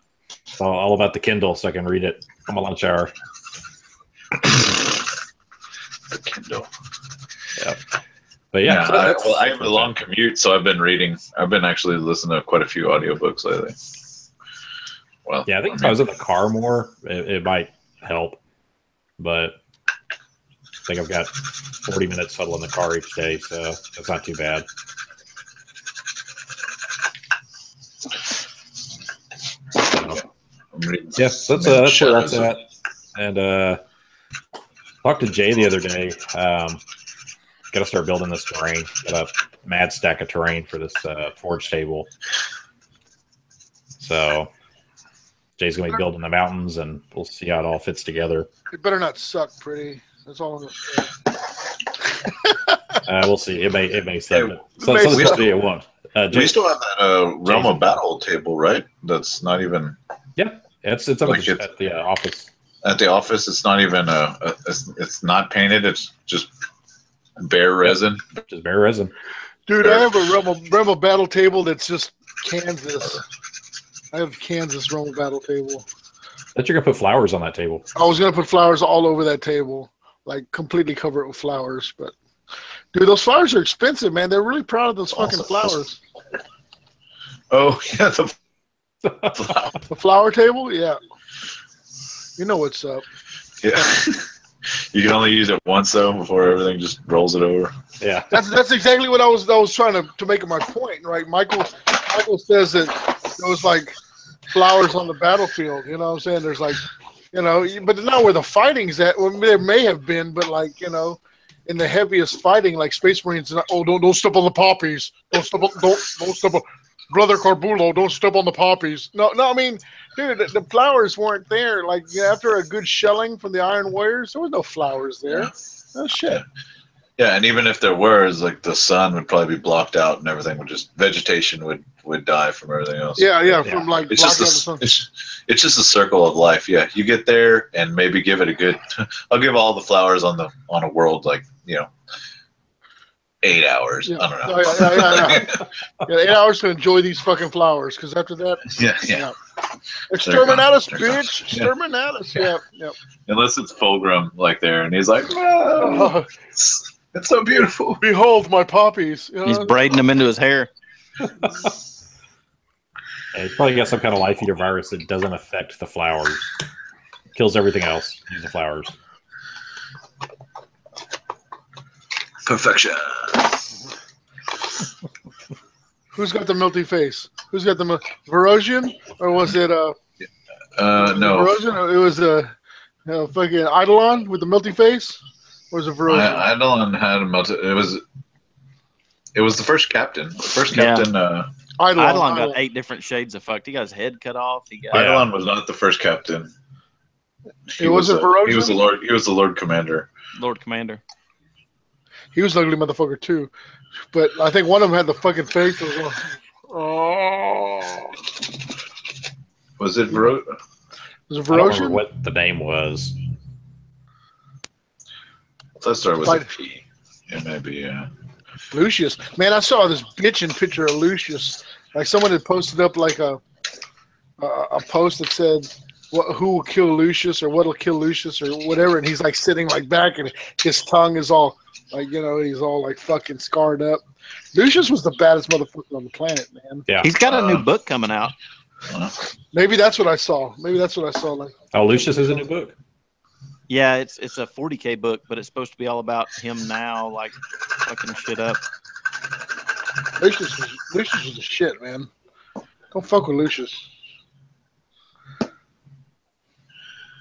It's all about the Kindle so I can read it on my lunch hour. The Kindle. Yeah. But yeah. I have a long commute, so I've been reading. I've been actually listening to quite a few audiobooks lately. Well, yeah, I think if I was in the car more, it might help. But I think I've got 40 minutes huddle in the car each day, so that's not too bad. Yeah, that's where that's at. And talked to Jay the other day. Got to start building this terrain. Got a mad stack of terrain for this forge table. So Jay's going to be building the mountains, and we'll see how it all fits together. It better not suck, pretty. That's all I'm going to say. We'll see. It may suck. It won't. We still have that Realm of Battle table, right? That's not even. Yeah, it's up like at the office. At the office, it's not even it's not painted. It's just bare resin. Just bare resin. Dude, I have a Realm of Battle table that's just Kansas. I have Kansas Realm of Battle table. That you're gonna put flowers on that table. I was gonna put flowers all over that table, like completely cover it with flowers. But dude, those flowers are expensive, man. They're really proud of those fucking flowers. Oh yeah, the flower table, yeah. You know what's up. Yeah. You can only use it once though before everything just rolls it over. Yeah. That's exactly what I was trying to make my point, right? Michael says that there was like flowers on the battlefield, you know what I'm saying? There's like, you know, but not where the fighting's at. Well, there may have been, but like, you know, in the heaviest fighting, like Space Marines, don't step on the poppies. Don't step on Brother Corbulo, don't step on the poppies. No, I mean, dude, the flowers weren't there. Like, after a good shelling from the Iron Warriors, there was no flowers there. Yeah. Oh, shit. Yeah, and even if there were, like the sun would probably be blocked out and everything would just, vegetation would die from everything else. Yeah, from like it's just a circle of life. Yeah, you get there and maybe give it a good, I'll give all the flowers on a world, like, you know, 8 hours. Yeah. I don't know. Yeah, 8 hours to enjoy these fucking flowers, because after that, yeah. exterminatus, They're gone. bitch, exterminatus. Yeah. Unless it's Fulgrim like there, and he's like, oh, it's so beautiful. Behold my poppies. He's braiding them into his hair. Yeah, he's probably got some kind of life eater virus that doesn't affect the flowers. Kills everything else. Use the flowers. Perfection. Who's got the melty face? Who's got the Verosian? Or was it no. Verosian? Or it was fucking Eidolon with the melty face? Or was it Verosian? Eidolon had a melted. It was the first captain. The first captain. Eidolon got 8 different shades of fucked. He got his head cut off. Eidolon was not the first captain. It wasn't Verosian? He was the Lord. He was the Lord Commander. Lord Commander. He was an ugly motherfucker too. But I think one of them had the fucking face. Oh. Was it Was it I don't Verosian? remember what the name was. Let's start with a P. It may be, Lucius. Man, I saw this bitchin' picture of Lucius. Like someone had posted up like a post that said, who will kill Lucius or what'll kill Lucius or whatever, and he's like sitting like back and his tongue is all like, he's all like fucking scarred up. Lucius was the baddest motherfucker on the planet, man. Yeah. He's got a new book coming out. Maybe that's what I saw. Like, Oh, Lucius is a new book? Yeah, it's a 40K book, but it's supposed to be all about him now, like fucking shit up. Lucius was a shit, man. Don't fuck with Lucius.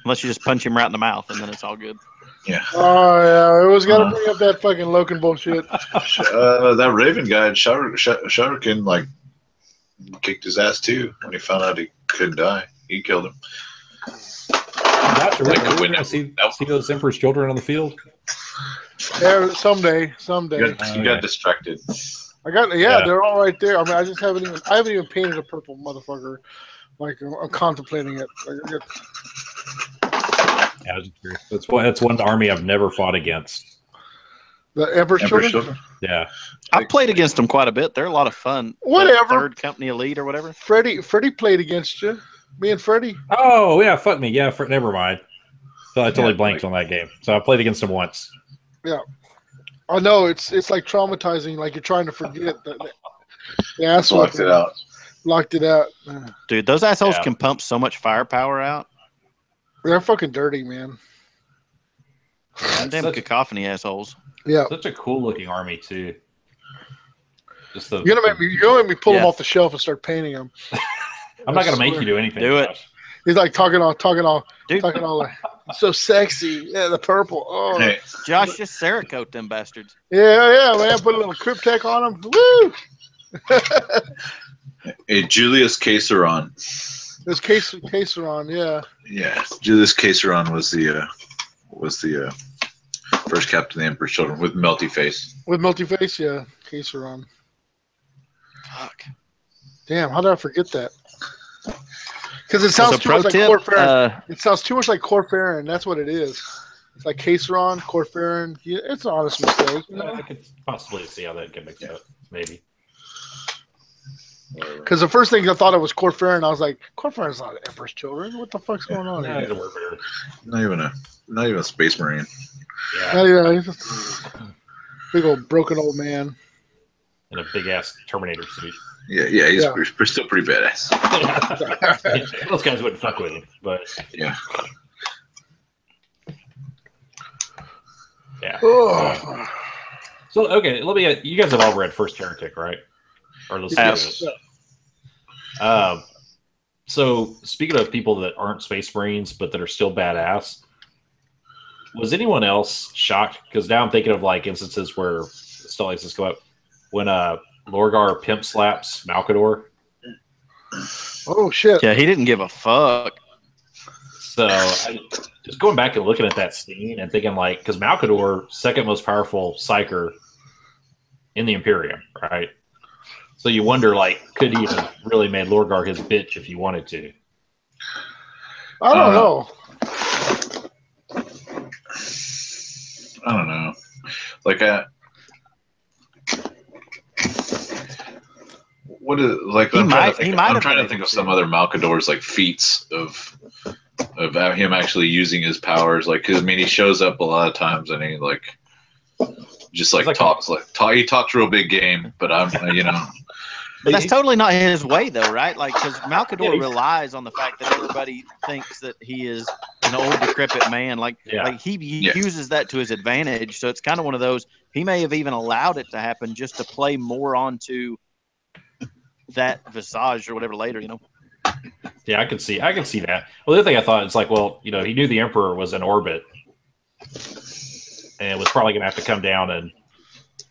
Unless you just punch him right in the mouth, and then it's all good. Yeah. Oh yeah, we always gotta bring up that fucking Loken bullshit. That Raven guy, Shuriken, like kicked his ass too when he found out he couldn't die. He killed him. See those Emperor's children on the field? Yeah, someday. You got distracted. They're all right there. I mean, I haven't even painted a purple motherfucker. Like I'm contemplating it. That's one army I've never fought against. The Emperor's children? Yeah. I played against them quite a bit. They're a lot of fun. Whatever. Third Company Elite or whatever. Freddie played against you. Me and Freddie. Oh yeah, fuck me. Yeah, never mind. So I totally blanked on that game. So I played against him once. Yeah. I know it's like traumatizing. Like you're trying to forget that. The asshole locked it out. Dude, those assholes can pump so much firepower out. They're fucking dirty, man. Damn cacophony assholes. Yeah. Such a cool looking army too. Just you're gonna make me pull them off the shelf and start painting them. I'm not gonna make you do anything. Do it. He's like talking all like so sexy. Yeah, the purple. Oh, hey. Josh, just Cerakote them bastards. Yeah, man. Put a little cryptek on them. Woo! Hey, Julius Caesarion. There's Caesarion, yeah. Yeah, Julius Caesarion was the first captain of the Emperor's Children with melty face. With melty face, yeah, Caesarion. Fuck. Damn, how did I forget that? Because it sounds too much like Corfarin. It sounds too much like Corfarin. That's what it is. It's like Caesarion, Corfarin. Yeah, it's an honest mistake. You know? I could possibly see how that could mix up. Maybe. Because the first thing I thought it was Corfarin, I was like, Corfarin's not Emperor's Children. What the fuck's going on here? Not even a space marine. Yeah. He's just a big old broken old man. In a big ass Terminator suit. Yeah, he's still pretty badass. Those guys wouldn't fuck with him, but yeah. Yeah. So okay, let me. You guys have all read First Heretic, right? Or listened to it. So speaking of people that aren't Space Marines but that are still badass, was anyone else shocked? Because now I'm thinking of like instances where stuff like this go up when Lorgar pimp slaps Malkador. Oh shit! Yeah, he didn't give a fuck. So just going back and looking at that scene and thinking like, because Malkador, second most powerful psyker in the Imperium, right? So you wonder like, could he have really made Lorgar his bitch if he wanted to? I don't know. I don't know. Like what is like? He I'm trying might- to think. he might I'm have trying been to think able of some to. other Malcador's like feats of him actually using his powers. Like, 'cause, I mean, he shows up a lot of times and he like just like He's like- talks he talks real big game. But I'm But that's totally not his way, though, right? Like, because Malcador Yeah, relies on the fact that everybody thinks that he is an old, decrepit man. Like he uses that to his advantage. So it's kind of one of those. He may have even allowed it to happen just to play more onto that visage or whatever later. Yeah, I can see that. Well, the other thing I thought is like, well, he knew the Emperor was in orbit and was probably going to have to come down and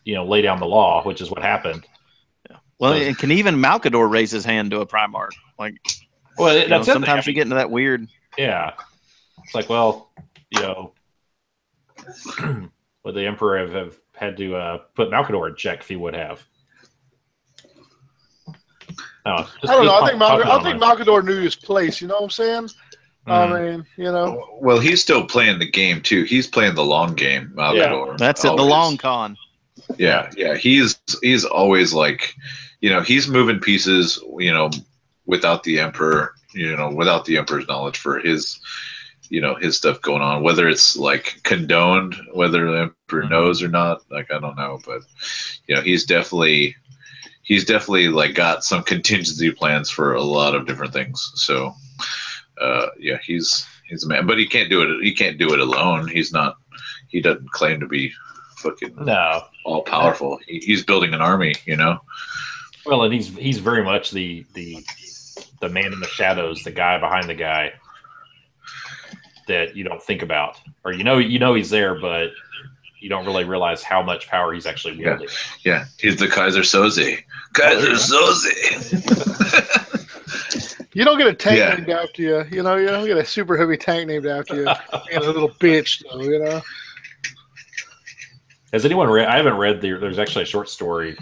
lay down the law, which is what happened. Well, and can even Malcador raise his hand to a Primarch? Like, well, that's sometimes you get into that weird. Yeah, it's like, well, would the Emperor have had to put Malcador in check if he would have? No, I don't know. I think Malcador knew his place. You know what I'm saying? Mm. I mean, well, he's still playing the game too. He's playing the long game, Malcador. That's it. The long con. Yeah. He's always like, he's moving pieces, without the Emperor, without the Emperor's knowledge for his, his stuff going on, whether it's like condoned, whether the Emperor knows or not. Like, I don't know, but he's definitely like got some contingency plans for a lot of different things. So, he's a man, but he can't do it. He can't do it alone. He doesn't claim to be fucking all powerful. He's building an army, Well, and he's very much the man in the shadows, the guy behind the guy that you don't think about, or he's there, but you don't really realize how much power he's actually wielding. Yeah, he's the Kaiser Soze. Kaiser Soze. you don't get a tank named after you. You don't get a super heavy tank named after you. And a little bitch, though. Has anyone read? I haven't read there's actually a short story,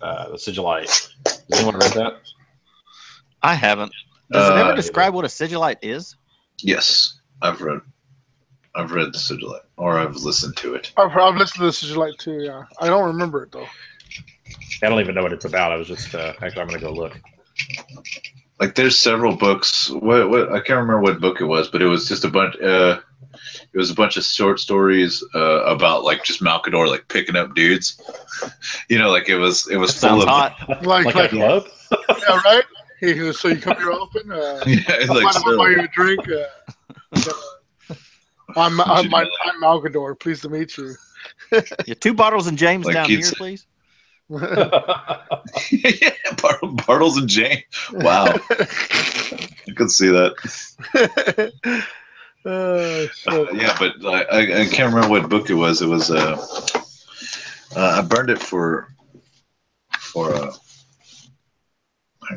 The Sigilite. Has anyone read that? I haven't. Does it ever describe what a Sigilite is? Yes, I've read the Sigilite, or I've listened to it. I've listened to the Sigilite too. Yeah, I don't remember it though. I don't even know what it's about. I was just actually, I'm going to go look. Like, there's several books. What I can't remember what book it was, but it was just a bunch. It was a bunch of short stories about like just Malcador like picking up dudes. Like it was full of hot. like a club. Yeah, right. So you come here often? it's like I'll buy you a drink. I'm Malcador. Pleased to meet you. 2 bottles and James Like down here, please. yeah, Bartles and Jane. Wow, I could see that. Yeah, but I can't remember what book it was. It was I burned it for what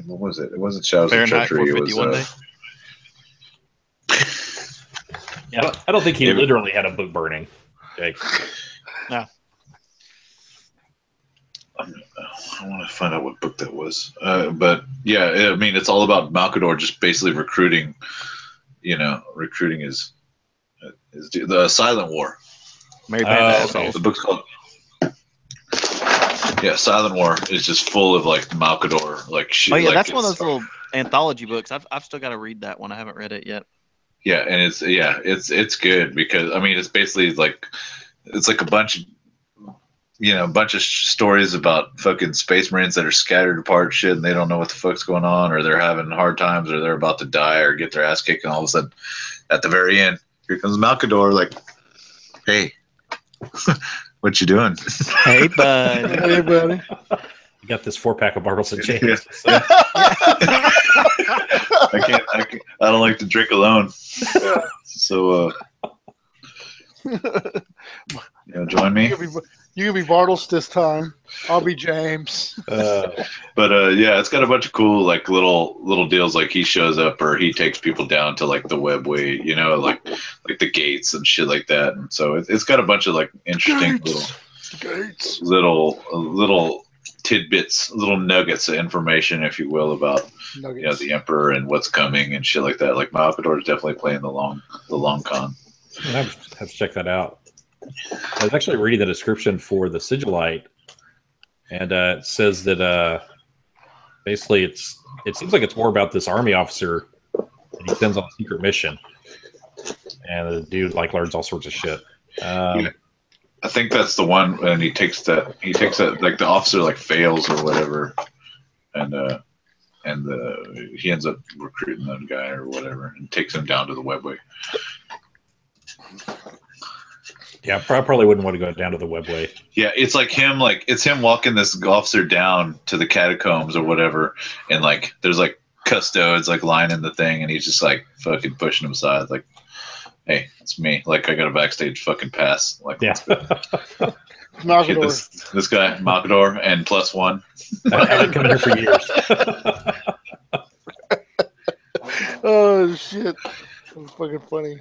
was it? It wasn't Shadows of Treachery. It was Yeah, I don't think he literally had a book burning. Jake. No. I want to find out what book that was. But yeah, I mean, it's all about Malcador just basically recruiting his the Silent War. Mary Band The book's called Silent War is just full of like Malcador like shit. Oh yeah, like, that's one of those little anthology books. I've still got to read that one. I haven't read it yet. Yeah, and it's good because I mean it's basically like it's like a bunch of stories about fucking space marines that are scattered apart shit and they don't know what the fuck's going on, or they're having hard times, or they're about to die or get their ass kicked, and all of a sudden at the very end here comes Malcador like, hey, what you doing? Hey buddy. Hey buddy. You got this 4-pack of Bartles and James. Yeah. I don't like to drink alone. So join me. You can be Bartles this time. I'll be James. But yeah, it's got a bunch of cool like little deals. Like he shows up or he takes people down to like the webway, like the gates and shit like that. And so it's got a bunch of like interesting little tidbits, little nuggets of information, if you will, about the Emperor and what's coming and shit like that. Like Malcador is definitely playing the long con. I have to check that out. I was actually reading the description for the Sigilite, and it says that Basically, it seems like it's more about this army officer that he sends on a secret mission, and the dude like learns all sorts of shit. Yeah. I think that's the one, and he takes that like the officer like fails or whatever, and he ends up recruiting that guy or whatever, and takes him down to the webway. Yeah, I probably wouldn't want to go down to the webway. Yeah, it's like him walking this officer down to the catacombs or whatever, and like there's like custodes like lining the thing, and he's just like fucking pushing him aside, like, "Hey, it's me. Like I got a backstage fucking pass." Like, Yeah. this guy Malkador and +1. I've been coming here for years. Oh shit, that's fucking funny.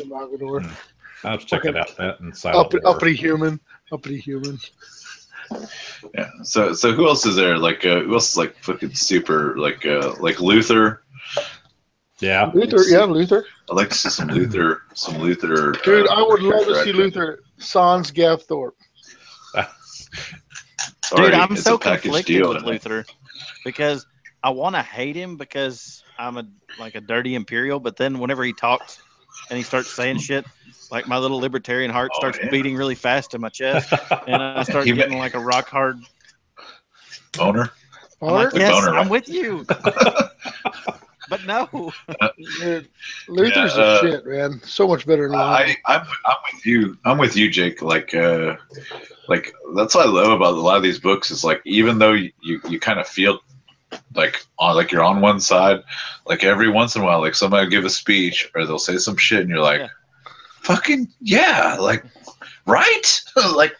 Malkador. I'll have to check it out. That and Silent War. Uppity human. Yeah. So who else is there? Like who else is like fucking super like Luther? Yeah. Luther. I like to see some Luther. Dude, I would love to see Luther sans Gav Thorpe. Dude, I'm so conflicted with Luther because I want to hate him because I'm a dirty Imperial, but then whenever he talks and he starts saying shit, like my little libertarian heart starts beating really fast in my chest, and I start getting like a rock hard boner. I'm like, yes, boner, right? I'm with you. But no, Luther's a shit, man. So much better than I'm with you. I'm with you, Jake. Like that's what I love about a lot of these books is like even though you kind of feel like you're on one side, like every once in a while, like somebody will give a speech or they'll say some shit, and you're like, fucking yeah, like right? Like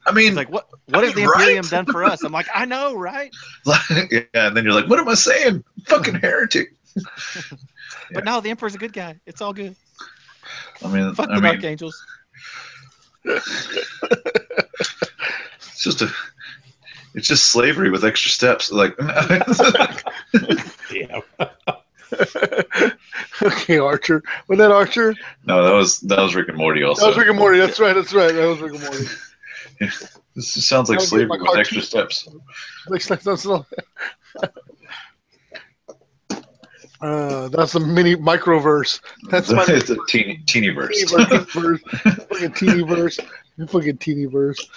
I mean, like what has the Imperium done for us? I'm like, I know, right? Yeah, and then you're like, what am I saying? Fucking heretic. But no, the Emperor's a good guy. It's all good. I mean, fuck the Dark Angels. It's just slavery with extra steps. Like, yeah. Okay, Archer. Was that Archer? No, that was Rick and Morty. Also, that was Rick and Morty. That's right. That was Rick and Morty. Yeah. This sounds like slavery with extra steps. That's a mini microverse. That's it's a teeny verse. Fucking teeny verse. Fucking teeny verse.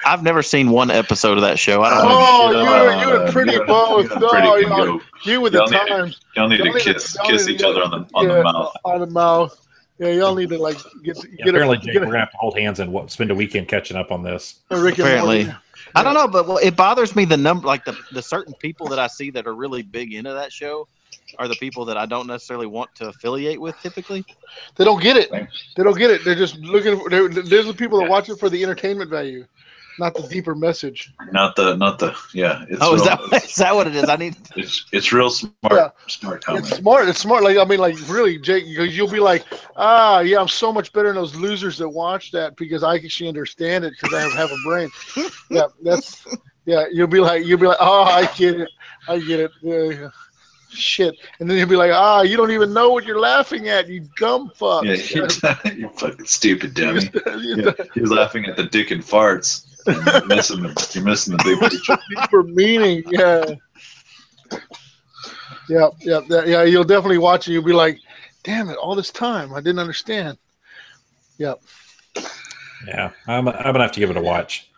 I've never seen one episode of that show. I don't know. You and Pretty both. You with the times. Y'all need to kiss each other on the mouth. On the mouth. Yeah, y'all need to like get. Apparently, Jake, we're gonna have to hold hands and spend a weekend catching up on this. Apparently. I don't know, but it bothers me the number, like the certain people that I see that are really big into that show are the people that I don't necessarily want to affiliate with. Typically, they don't get it. They're just looking. There's the people that watch it for the entertainment value, not the deeper message. Not the. Yeah. It's is that what it is? I need. It's real smart. Yeah. Smart comment. It's smart. Like I mean, like really, Jake, because you'll be like, yeah, I'm so much better than those losers that watch that because I actually understand it because I have a brain. Yeah, that's. Yeah, you'll be like, oh, I get it. Yeah. Shit, and then you'll be like, you don't even know what you're laughing at, you dumb fuck. Yeah, you fucking stupid dummy. You're laughing at the dick and farts. You're missing the big picture. Deeper meaning, yeah. You'll definitely watch it. You'll be like, damn it, all this time I didn't understand. Yep. Yeah, I'm gonna have to give it a watch.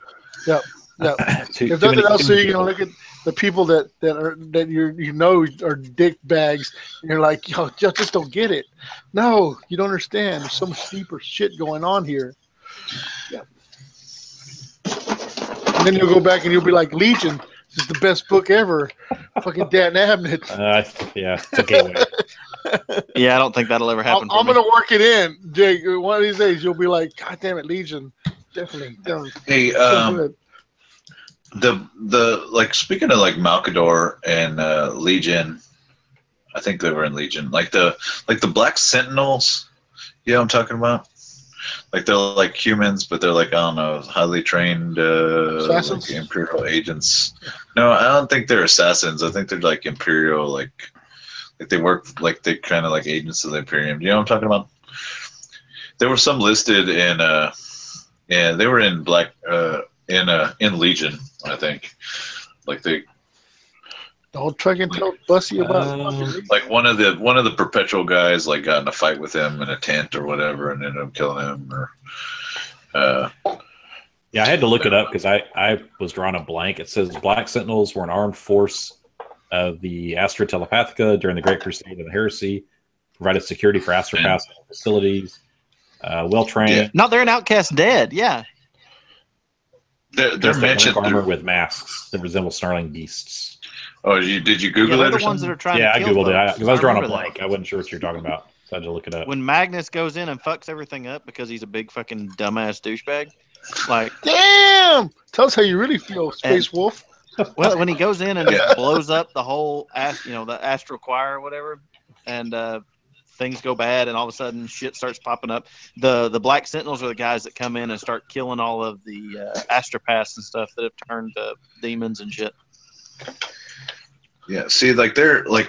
Yep. If nothing else, so you're gonna look at the people that are dick bags, and you're like, yo, just don't get it. No, you don't understand. There's so much deeper shit going on here. Yeah. And then you'll go back and you'll be like, Legion, this is the best book ever. Fucking Dan Abnett. Yeah, it's a gateway. Yeah, I don't think that'll ever happen. I'm gonna work it in, Jake. One of these days, you'll be like, God damn it, Legion, definitely. Hey, the like speaking of like Malkador and Legion, I think they were in Legion. Like the Black Sentinels, you know what I'm talking about? Like they're like humans, but they're like, I don't know, highly trained like Imperial agents. No, I don't think they're assassins. I think they're like Imperial, like they work like they kind of like agents of the Imperium. You know what I'm talking about? There were some listed in they were in in Legion, I think. Like Don't try and tell Bussy about like one of the perpetual guys like got in a fight with him in a tent or whatever and ended up killing him. Or yeah, I had to look it up because I was drawing a blank. It says Black Sentinels were an armed force of the Astra Telepathica during the Great Crusade of the Heresy, provided security for Astra Pass facilities, well trained. No, they're an outcast dead. Yeah. They're mentioned armor with masks that resemble snarling beasts. Oh, did you Google they're it? the ones that are trying Yeah, to I kill googled it folks. because I was drawing a remember blank. I wasn't sure what you're talking about, so I had to look it up. When Magnus goes in and fucks everything up because he's a big fucking dumbass douchebag, like damn, tell us how you really feel, Space Wolf. well, when he goes in and just blows up the whole, the Astral Choir or whatever, and things go bad, and all of a sudden shit starts popping up. The Black Sentinels are the guys that come in and start killing all of the Astropaths and stuff that have turned demons and shit. Yeah, see, like they're they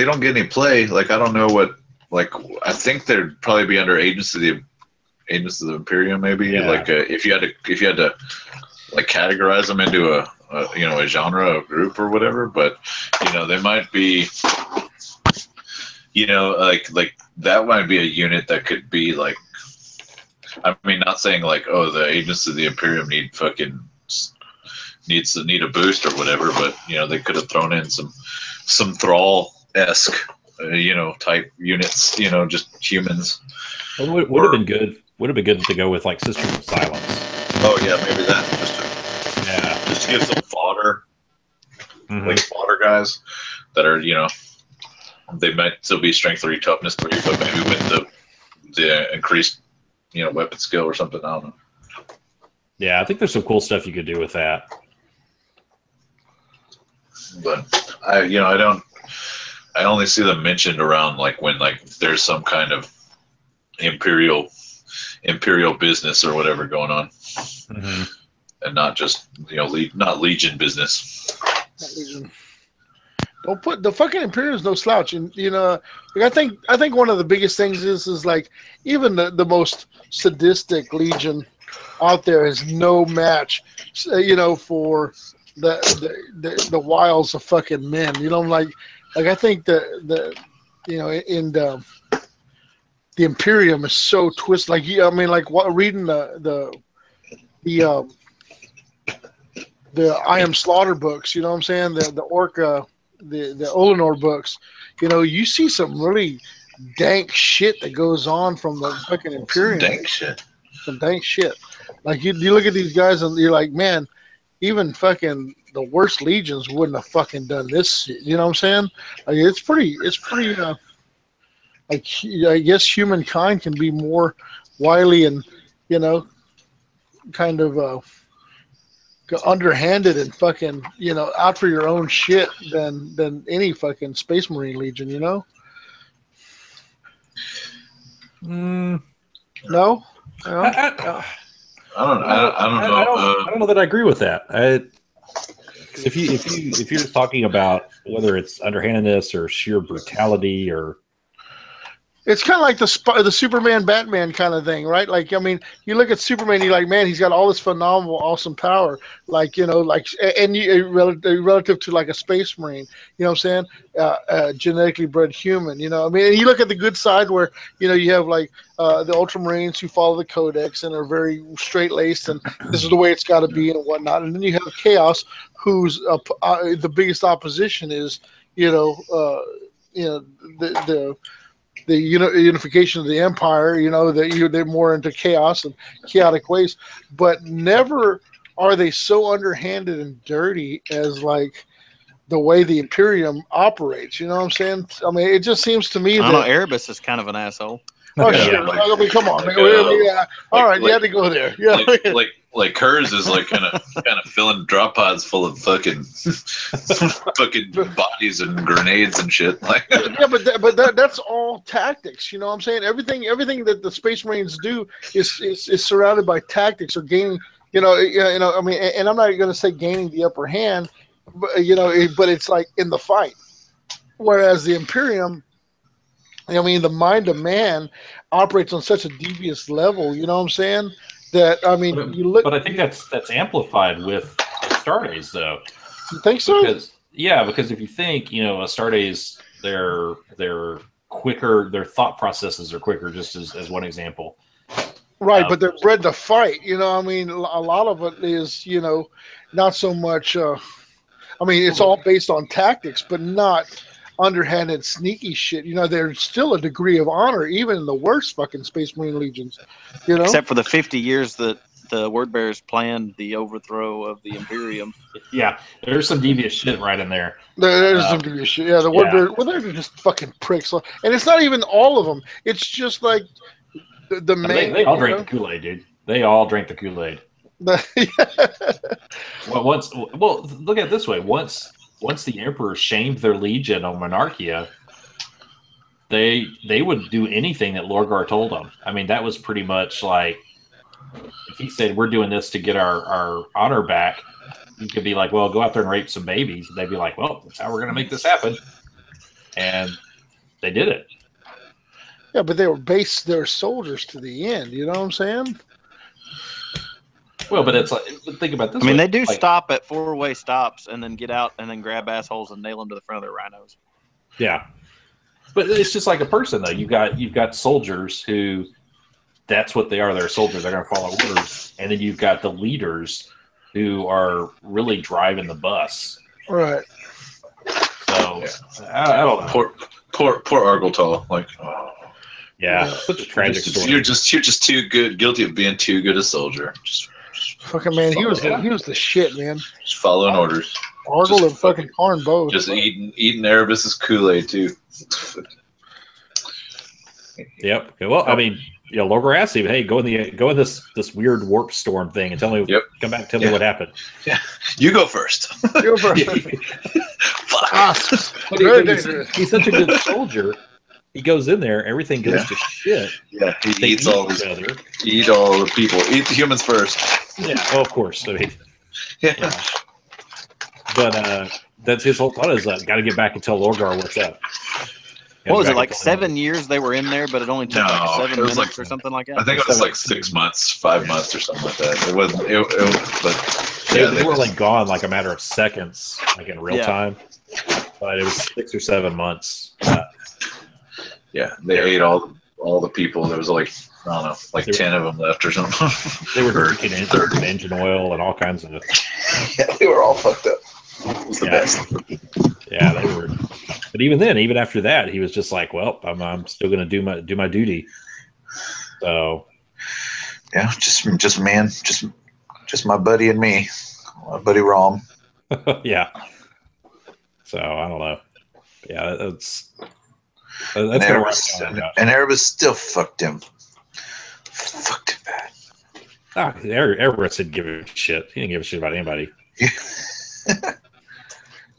don't get any play. Like I don't know what. Like I think they'd probably be under Agents of the Imperium, maybe. Yeah. Like if you had to like categorize them into a genre, a group, or whatever. But they might be. Like that might be a unit that could be like. I mean, not saying like, oh, the Agents of the Imperium need a boost or whatever, but they could have thrown in some Thrall-esque type units, just humans. Well, would have been good. Would have been good to go with like Sisters of Silence. Oh yeah, maybe that just to give some fodder, like fodder guys that are they might still be strength 3 toughness 3, but maybe with the increased weapon skill or something. I don't know. Yeah, I think there's some cool stuff you could do with that. But I only see them mentioned around like when like there's some kind of imperial business or whatever going on, and not just not Legion business. Not Legion. Don't put the fucking Imperium's no slouch, and like I think one of the biggest things is like even the most sadistic Legion out there is no match, for the wiles of fucking men. Like I think the Imperium is so twisted. Like I mean, like reading the I Am Slaughter books. You know what I'm saying? The Orca, the Olenor books. You see some really dank shit that goes on from the fucking Imperium. Some dank shit. Like you look at these guys and you're like, man, even fucking the worst legions wouldn't have fucking done this shit. You know what I'm saying? Like it's pretty like I guess humankind can be more wily and kind of underhanded and fucking out for your own shit than any fucking Space Marine Legion. No. I don't know that I agree with that. If you're just talking about whether it's underhandedness or sheer brutality or it's kind of like the Superman Batman kind of thing, right? Like I mean, you look at Superman, you're like, man, he's got all this phenomenal, awesome power, like relative to like a Space Marine, what I'm saying? Genetically bred human, I mean, and you look at the good side where you have like the Ultramarines who follow the Codex and are very straight laced, and this is the way it's got to be and whatnot, and then you have Chaos, whose the biggest opposition is the unification of the empire, that they're more into chaos and chaotic ways, but never are they so underhanded and dirty as like the way the Imperium operates. You know what I'm saying? I mean, it just seems to me I know Erebus is kind of an asshole. Oh, sure. I mean, come on. All right, you had to go there. Yeah. Like hers is like kind of filling drop pods full of fucking bodies and grenades and shit. Like yeah, but that's all tactics. You know what I'm saying? Everything that the Space Marines do is surrounded by tactics or gaining. I mean, and I'm not going to say gaining the upper hand, but but it's like in the fight. Whereas the Imperium, I mean, the mind of man operates on such a devious level. You know what I'm saying? That I mean, but I think that's amplified with Stargaze, though. You think so? Because Yeah, because if you think, Astartes, they're quicker, their thought processes are quicker, just as one example. Right, but they're bred to fight. I mean, a lot of it is, not so much. I mean, it's all based on tactics, but not underhanded, sneaky shit. There's still a degree of honor, even in the worst fucking Space Marine legions. Except for the 50 years that the Word Bearers planned the overthrow of the Imperium. Yeah, there's some devious shit right in there. There's some devious shit. Yeah, the Word Bearers, well, they're just fucking pricks. And it's not even all of them. It's just like the main. They all drank the Kool-Aid, dude. They all drank the Kool-Aid. Well, look at it this way. Once the Emperor shamed their legion on Monarchia, they would do anything that Lorgar told them. I mean, that was pretty much like, if he said, we're doing this to get our honor back, you could be like, well, go out there and rape some babies. And they'd be like, well, that's how we're going to make this happen. And they did it. Yeah, but they were based their soldiers to the end. You know what I'm saying? Well, but it's like, think about this. I mean, they do stop at 4-way stops and then get out and then grab assholes and nail them to the front of their rhinos. Yeah, but it's just like a person, though. You've got soldiers who, that's what they are. They're soldiers. They're going to follow orders, and then you've got the leaders who are really driving the bus. Right. So I don't know. Poor Argletal. Like, yeah, such a tragic story. You're just too good, guilty of being too good a soldier. Fucking man, he was the shit, man. Just following orders. Argle and fucking Karn both. Just eating Erebus's Kool-Aid too. Yep. Well, I mean, Lorgar asked him, "Hey, go in this weird warp storm thing and tell me. Yep. Come back and tell me what happened." Yeah, you go first. You go first. Fuck. He's such a good soldier. He goes in there, everything goes to shit. Yeah, he eats all each other. Eat all the people. Eat the humans first. Yeah, well, of course. I mean, yeah. But that's his whole thought, is got to get back and tell Lorgar what's up. What was it, like 7 years they were in there, but it only took like 7 minutes or something like that? I think it was like 6 months, 5 months or something like that. It wasn't, but they were like gone like a matter of seconds, like in real time. But it was 6 or 7 months. Yeah, they ate all the people. There was like, I don't know, like 10 of them left or something. They were drinking engine oil and all kinds of. Yeah, they were all fucked up. It was the best. Yeah, they were. But even then, even after that, he was just like, "Well, I'm still going to do my duty." So, yeah, just my buddy and me, my buddy Rom. Yeah. So I don't know. Yeah, that's and Erebus still fucked him. Fucked him bad. Erebus didn't give a shit. He didn't give a shit about anybody.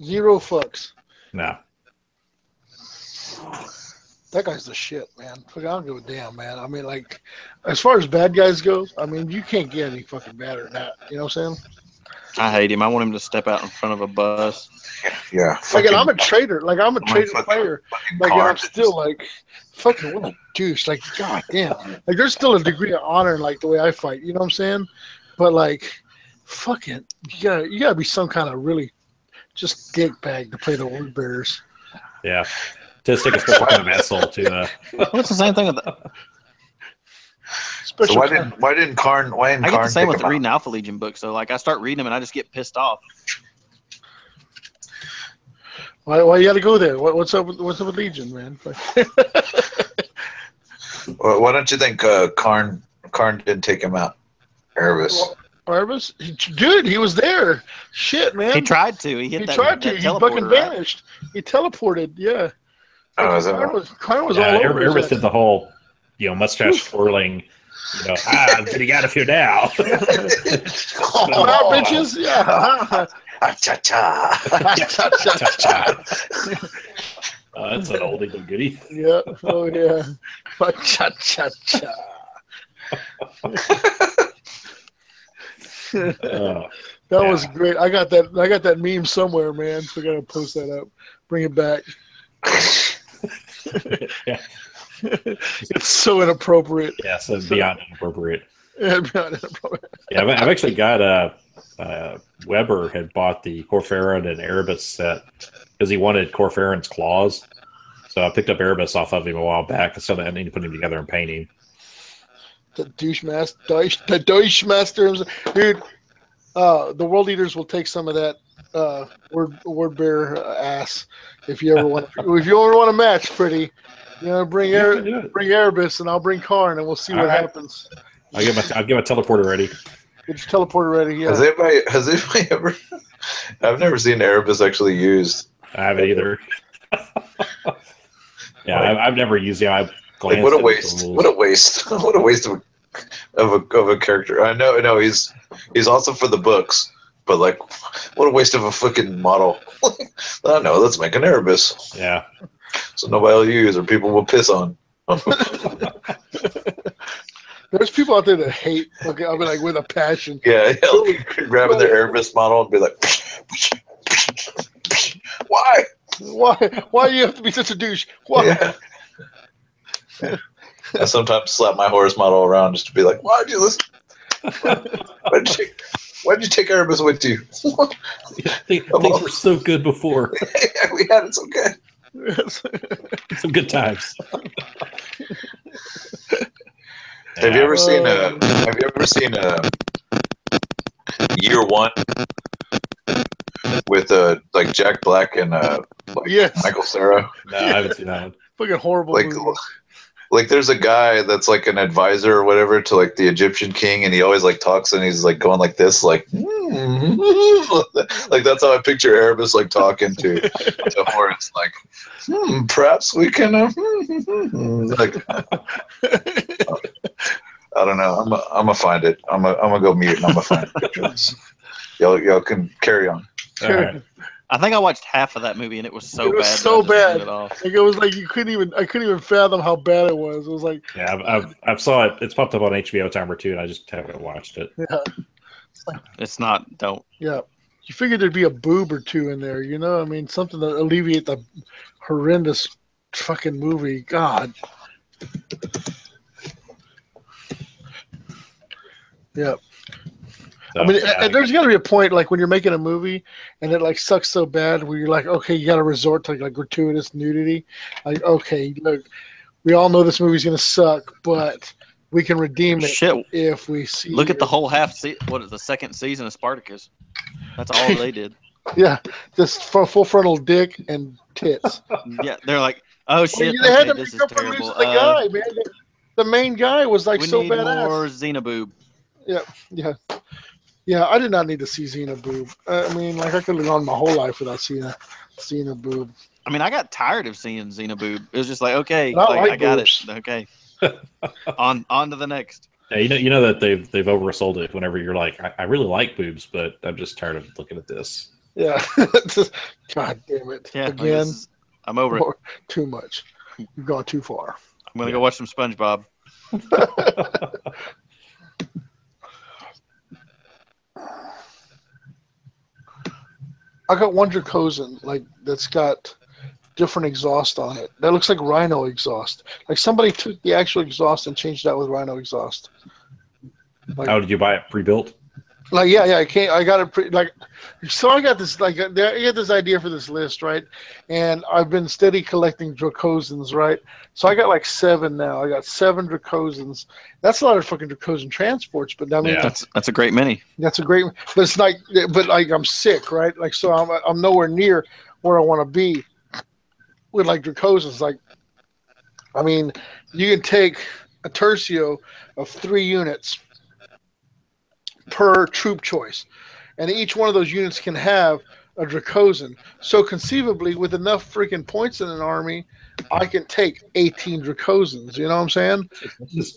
Zero fucks. No. That guy's the shit, man. I don't give a damn, man. I mean, like, as far as bad guys go, I mean, you can't get any fucking badder than that. You know what I'm saying? I hate him. I want him to step out in front of a bus. Yeah. Like, and I'm a traitor. Like, I'm a traitor player. Like, and I'm still like, fucking what a douche. Like, god damn. Like, there's still a degree of honor in like the way I fight. You know what I'm saying? But like, fucking, you gotta be some kind of really just dick bag to play the Word Bearers. Yeah. To stick a special kind of asshole to. What's the same thing with that? So why didn't Karn? I get the same with reading Alpha Legion books. So like, I start reading them and I just get pissed off. Why you got to go there? What's up with Legion, man? Well, why don't you think Karn didn't take him out? Erebus. Erebus? Dude, he was there. Shit, man. He tried to. He tried to. He fucking vanished. He teleported. Yeah. Oh, Karn was all over. Erebus did the whole, mustache twirling. Getting out of here now. Bitches. Yeah. Cha-cha. That's an oldie but goodie. Yeah. Oh yeah. Cha-cha-cha. That was great. I got that meme somewhere, man. So I gotta post that up. Bring it back. Yeah. It's so inappropriate. Yeah, so beyond inappropriate. Yeah, beyond inappropriate. Yeah, I've actually got Weber had bought the Corferin and Erebus set because he wanted Corferin's claws. So I picked up Erebus off of him a while back, so I need to put him together and paint him. The douche master, dude. The world eaters will take some of that word bear ass if you ever want. If you ever want to match, pretty, bring Erebus and I'll bring Karn and we'll see what happens. I'll get my teleporter ready. Get your teleporter ready. Yeah. Has anybody ever? I've never seen Erebus actually used. I haven't either. Yeah, I've never used it. I've glanced what a waste! What a waste! What a waste of a character. I know he's awesome for the books, but like, what a waste of a fucking model. I don't know. Let's make an Erebus. Yeah. So nobody will use or people will piss on. There's people out there that hate. Okay, I'll be like with a passion. Yeah, like, grabbing their Erebus model and be like, why? Why do you have to be such a douche? Why? Yeah. I sometimes slap my horse model around just to be like, why'd you listen? Why'd you take Erebus with you? Things were so good before. Yeah, we had it so good. Some good times. Have you ever seen Year One with like Jack Black and yes. Michael Cera? No, I haven't seen that one. Fucking horrible. Like there's a guy that's like an advisor or whatever to like the Egyptian king, and he always like talks and he's like going like this, like like that's how I picture Erebus like talking to Horus, like perhaps we can like I don't know. I'm gonna find it. I'm gonna go mute and I'm gonna find it. Y'all can carry on. All right. I think I watched half of that movie and it was so bad. It was so bad. Like it was like I couldn't even fathom how bad it was. It was like I've saw it. It's popped up on HBO Timer too, and I just haven't watched it. Yeah. It's not. Don't. Yeah. You figured there'd be a boob or two in there, I mean, something to alleviate the horrendous fucking movie. God. Yeah. So, I mean, there's got to be a point, like when you're making a movie and it like sucks so bad, where you're like, okay, you got to resort to like gratuitous nudity. Like, okay, look, we all know this movie's gonna suck, but we can redeem it if we see. Look at the whole what is the second season of Spartacus? That's all they did. Yeah, just full frontal dick and tits. Yeah, they're like, oh shit, they had to this make is up for terrible. losing the guy, man. The main guy was like we so need badass. more Xenoboob. Yeah. I did not need to see Xenoboob. I mean, like I could have gone my whole life without seeing a Xenoboob. I mean, I got tired of seeing Xenoboob. It was just like, okay, I got boobs. it. Okay, on to the next. Yeah, you know that they've oversold it. Whenever you're like, I really like boobs, but I'm just tired of looking at this. Yeah, God damn it! Yeah, again, I'm over it. Too much. You've gone too far. I'm gonna go watch some SpongeBob. I got one Dracosan, like that's got different exhaust on it. That looks like Rhino exhaust. Like somebody took the actual exhaust and changed that with Rhino exhaust. Like, How did you buy it pre-built? Like I got it so I got this I got this idea for this list, right? And I've been steady collecting Dracosans, right? So I got like 7 now. I got 7 Dracosans. That's a lot of fucking Dracosan transports, but I mean that's a great mini. That's a great, but it's like, I'm sick, right? Like, so I'm nowhere near where I want to be with like Dracosans. Like, I mean, you can take a tercio of 3 units per troop choice, and each one of those units can have a Dracosan. So conceivably, with enough freaking points in an army, I can take 18 Dracosans. You know what I'm saying?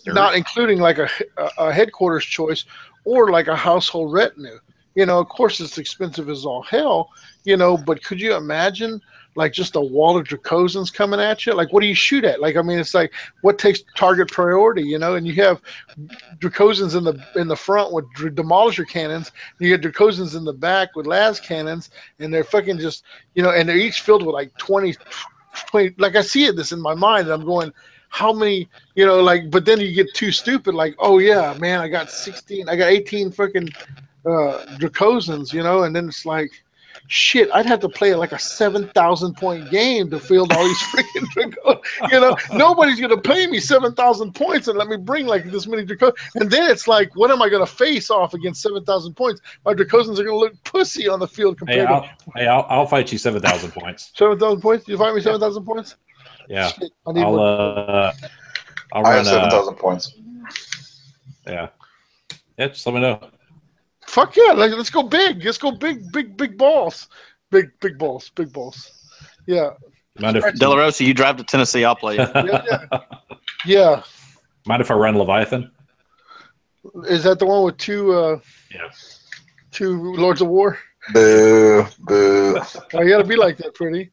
Not including like a headquarters choice or like a household retinue. Of course, it's expensive as all hell. But could you imagine like just a wall of Dracosans coming at you? Like, what do you shoot at? Like, I mean, it's like what takes target priority, and you have Dracosans in the front with demolisher cannons. And you get Dracosans in the back with las cannons, and they're fucking just, and they're each filled with like 20. Like I see this in my mind, and I'm going, how many, but then you get too stupid. Like, oh yeah, man, I got 18 freaking Dracosans, and then it's like, shit, I'd have to play like a 7,000 point game to field all these freaking Dracosans. Nobody's gonna pay me 7,000 points and let me bring like this many Dracosans. And then it's like, what am I gonna face off against 7,000 points? My Dracosans are gonna look pussy on the field compared I'll fight you 7,000 points. 7,000 points? You fight me 7,000 points? Yeah. Shit, I'll I run have 7,000 points. Yeah. Yeah, just let me know. Fuck yeah, let's go big. Let's go big balls. Big balls. Big balls. Yeah. De La Rosa, you drive to Tennessee, I'll play you. Yeah. Mind if I run Leviathan? Is that the one with two Lords of War? Boo. Oh, you gotta be like that, pretty.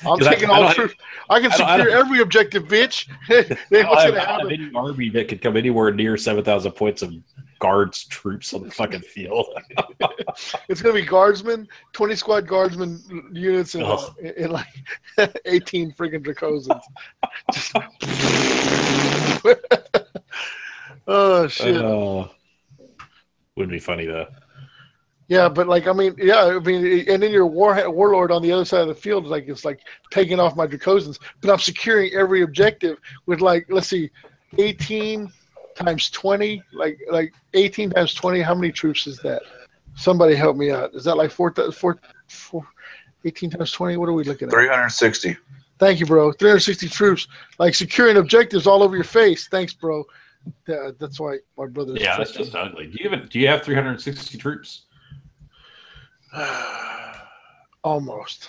I'm taking all troops. I can secure every objective, bitch. What's gonna happen? Any army that could come anywhere near 7,000 points of guards troops on the fucking field. It's gonna be guardsmen, 20 squad guardsmen units, in like 18 freaking Dracosans. Oh shit! Wouldn't be funny though. Yeah, but and then your warlord on the other side of the field is it's like taking off my Dracosans, but I'm securing every objective with let's see, 18 times 20, like 18 times 20. How many troops is that? Somebody help me out. Is that like 18 times 20? What are we looking at? 360. Thank you, bro. 360 troops, like securing objectives all over your face. Thanks, bro. That's why my brother. Yeah, that's just ugly. Do you have 360 troops? Almost.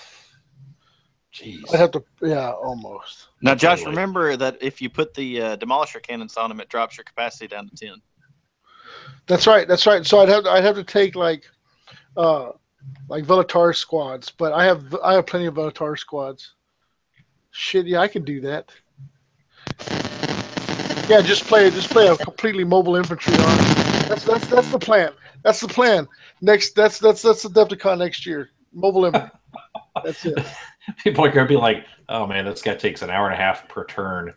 Jeez. I'd have to. Yeah, almost. Now, Josh, remember that if you put the demolisher cannons on them, it drops your capacity down to 10. That's right. So I'd have to take like Velatari squads, but I have plenty of Velatari squads. Shit, yeah, I can do that. Yeah, just play a completely mobile infantry army. That's the plan. That's the plan. Next, that's the Adepticon next year. Mobile infantry. That's it. People are gonna be like, "Oh man, this guy takes an hour and a half per turn."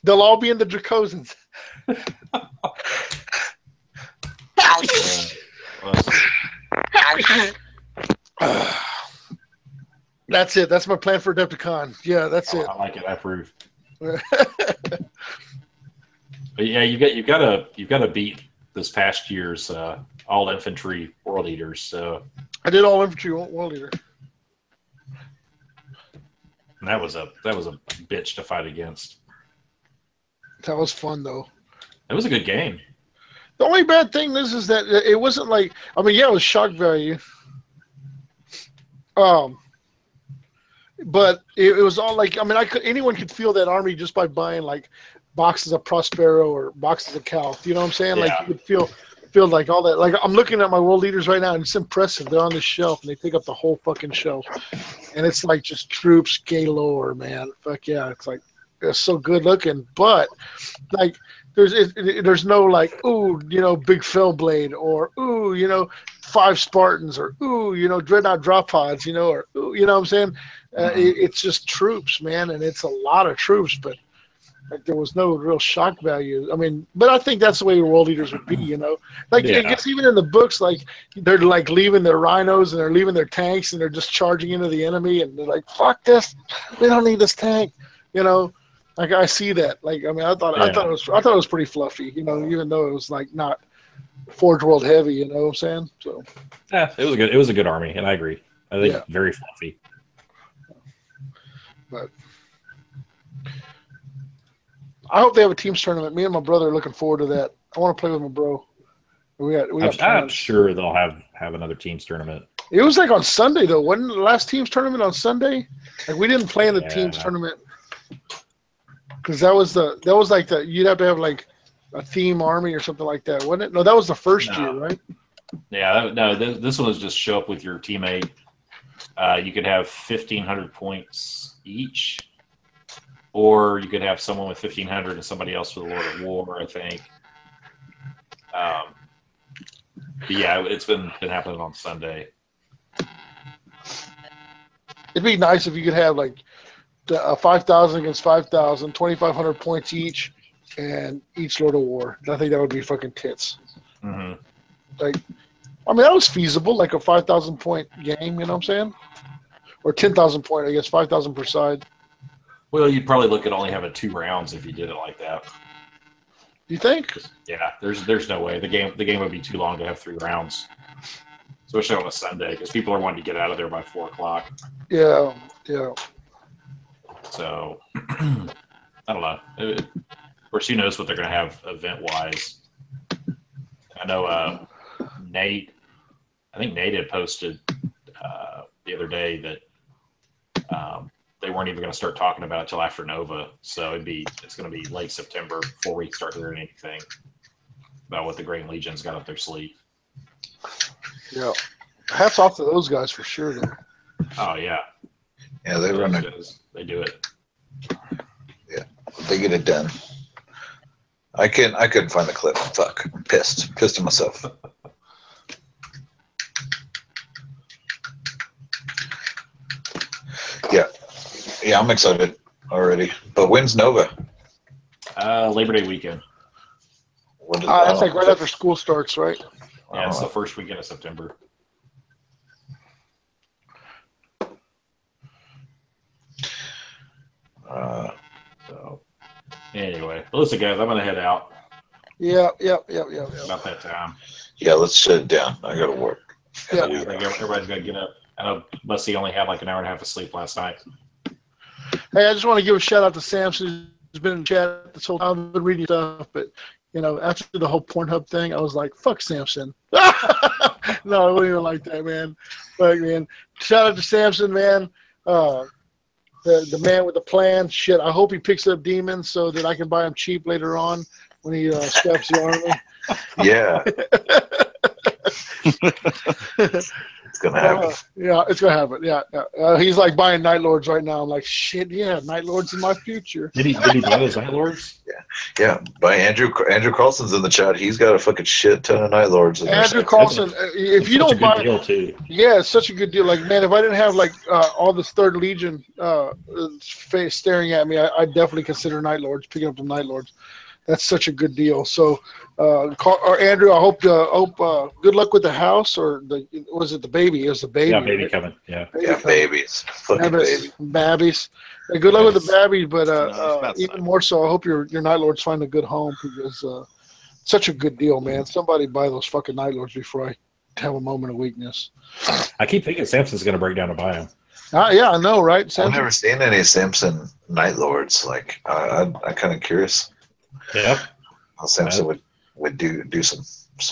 They'll all be in the Dracosans. That's it. That's my plan for Adepticon. Yeah, that's it. I like it. I approve. But yeah, you've got to beat this past year's all infantry world eaters. So I did all infantry world eater. And that was a bitch to fight against. That was fun though. It was a good game. The only bad thing is that it wasn't like, it was shock value. But it was all like, anyone could feel that army just by buying like boxes of Prospero or boxes of Calth. You know what I'm saying? Yeah. Like you could feel like all that. Like I'm looking at my world leaders right now and it's impressive. They're on the shelf and they take up the whole fucking shelf. And it's like just troops galore, man. Fuck yeah. It's like, it's so good looking, but like there's no like, ooh, big fell blade, or ooh, 5 Spartans, or ooh, dreadnought drop pods, or ooh, you know what I'm saying? It's just troops, man, and it's a lot of troops, but like there was no real shock value. But I think that's the way world leaders would be, Like I guess even in the books, like they're like leaving their rhinos and they're leaving their tanks and they're just charging into the enemy and they're like, fuck this, we don't need this tank, Like I see that. Like I thought it was pretty fluffy, even though it was like not Forge World heavy, you know what I'm saying? So yeah, it was good. It was a good army, and I agree. I think very fluffy. But I hope they have a teams tournament. Me and my brother are looking forward to that. I want to play with my bro. I'm sure they'll have another teams tournament. It was like on Sunday though. Wasn't the last teams tournament on Sunday? Like we didn't play in the teams tournament. Because that was like you'd have to have like a theme army or something like that, wasn't it? No, that was the first year, right? Yeah, this one was just show up with your teammate. You could have 1,500 points each, or you could have someone with 1,500 and somebody else with a Lord of War, I think. But yeah, it's been happening on Sunday. It'd be nice if you could have like 5,000 against 5,000, 2,500 points each, and each Lord of War. I think that would be fucking tits. Mm-hmm. Like, I mean, that was feasible, like a 5,000 point game. You know what I'm saying? Or 10,000 point, I guess, 5,000 per side. Well, you'd probably look at only having 2 rounds if you did it like that. You think? Yeah, there's no way the game would be too long to have 3 rounds, especially on a Sunday because people are wanting to get out of there by 4 o'clock. Yeah. So I don't know. Of course, who knows what they're going to have event wise. I know Nate. I think Nate had posted the other day that they weren't even going to start talking about it till after Nova. So it's going to be late September before we start hearing anything about what the Green Legion's got up their sleeve. Yeah. Hats off to those guys for sure, though. Oh yeah. Yeah, they run it. They do it. Yeah, they get it done. I couldn't find the clip. Fuck, I'm pissed at myself. Yeah, I'm excited already. But when's Nova? Labor Day weekend. That's like right after school starts, right? Yeah, it's the first weekend of September. So anyway, well, listen, guys, I'm gonna head out. Yeah. About that time. Yeah, let's shut it down. I gotta work. Yeah. I think everybody's gotta get up. I know Bussy only had like an hour and a half of sleep last night. Hey, I just want to give a shout out to Samson, who's been in chat this whole time. I've been reading stuff, but after the whole Pornhub thing, I was like, "Fuck Samson." No, I wasn't even like that, man. But man, shout out to Samson, man. The man with the plan. Shit, I hope he picks up demons so that I can buy him cheap later on when he scraps the army. Yeah. It's gonna happen. Yeah, it's gonna happen. Yeah. He's like buying Night Lords right now. I'm like, shit. Yeah, Night Lords in my future. Did he buy those Night Lords? Yeah. By Andrew Carlson's in the chat. He's got a fucking shit ton of Night Lords. Andrew Carlson. If you don't buy, deal too. Yeah, it's such a good deal. Like, man, if I didn't have like all this Third Legion face staring at me, I'd definitely consider Night Lords, picking up the Night Lords. That's such a good deal. So, Andrew, I hope good luck with the house, or was it the baby? It was the baby. Yeah, baby right? coming. Yeah. Babies. Fucking babies. Babbies. Hey, good luck with the babbies, but even time. more so, I hope your Night Lords find a good home, because such a good deal, man. Somebody buy those fucking Night Lords before I have a moment of weakness. I keep thinking Samson's going to break down to buy him. Yeah, I know, right? I've never seen any Samson Night Lords. Like, I'm kind of curious. Yeah. How Samson would do some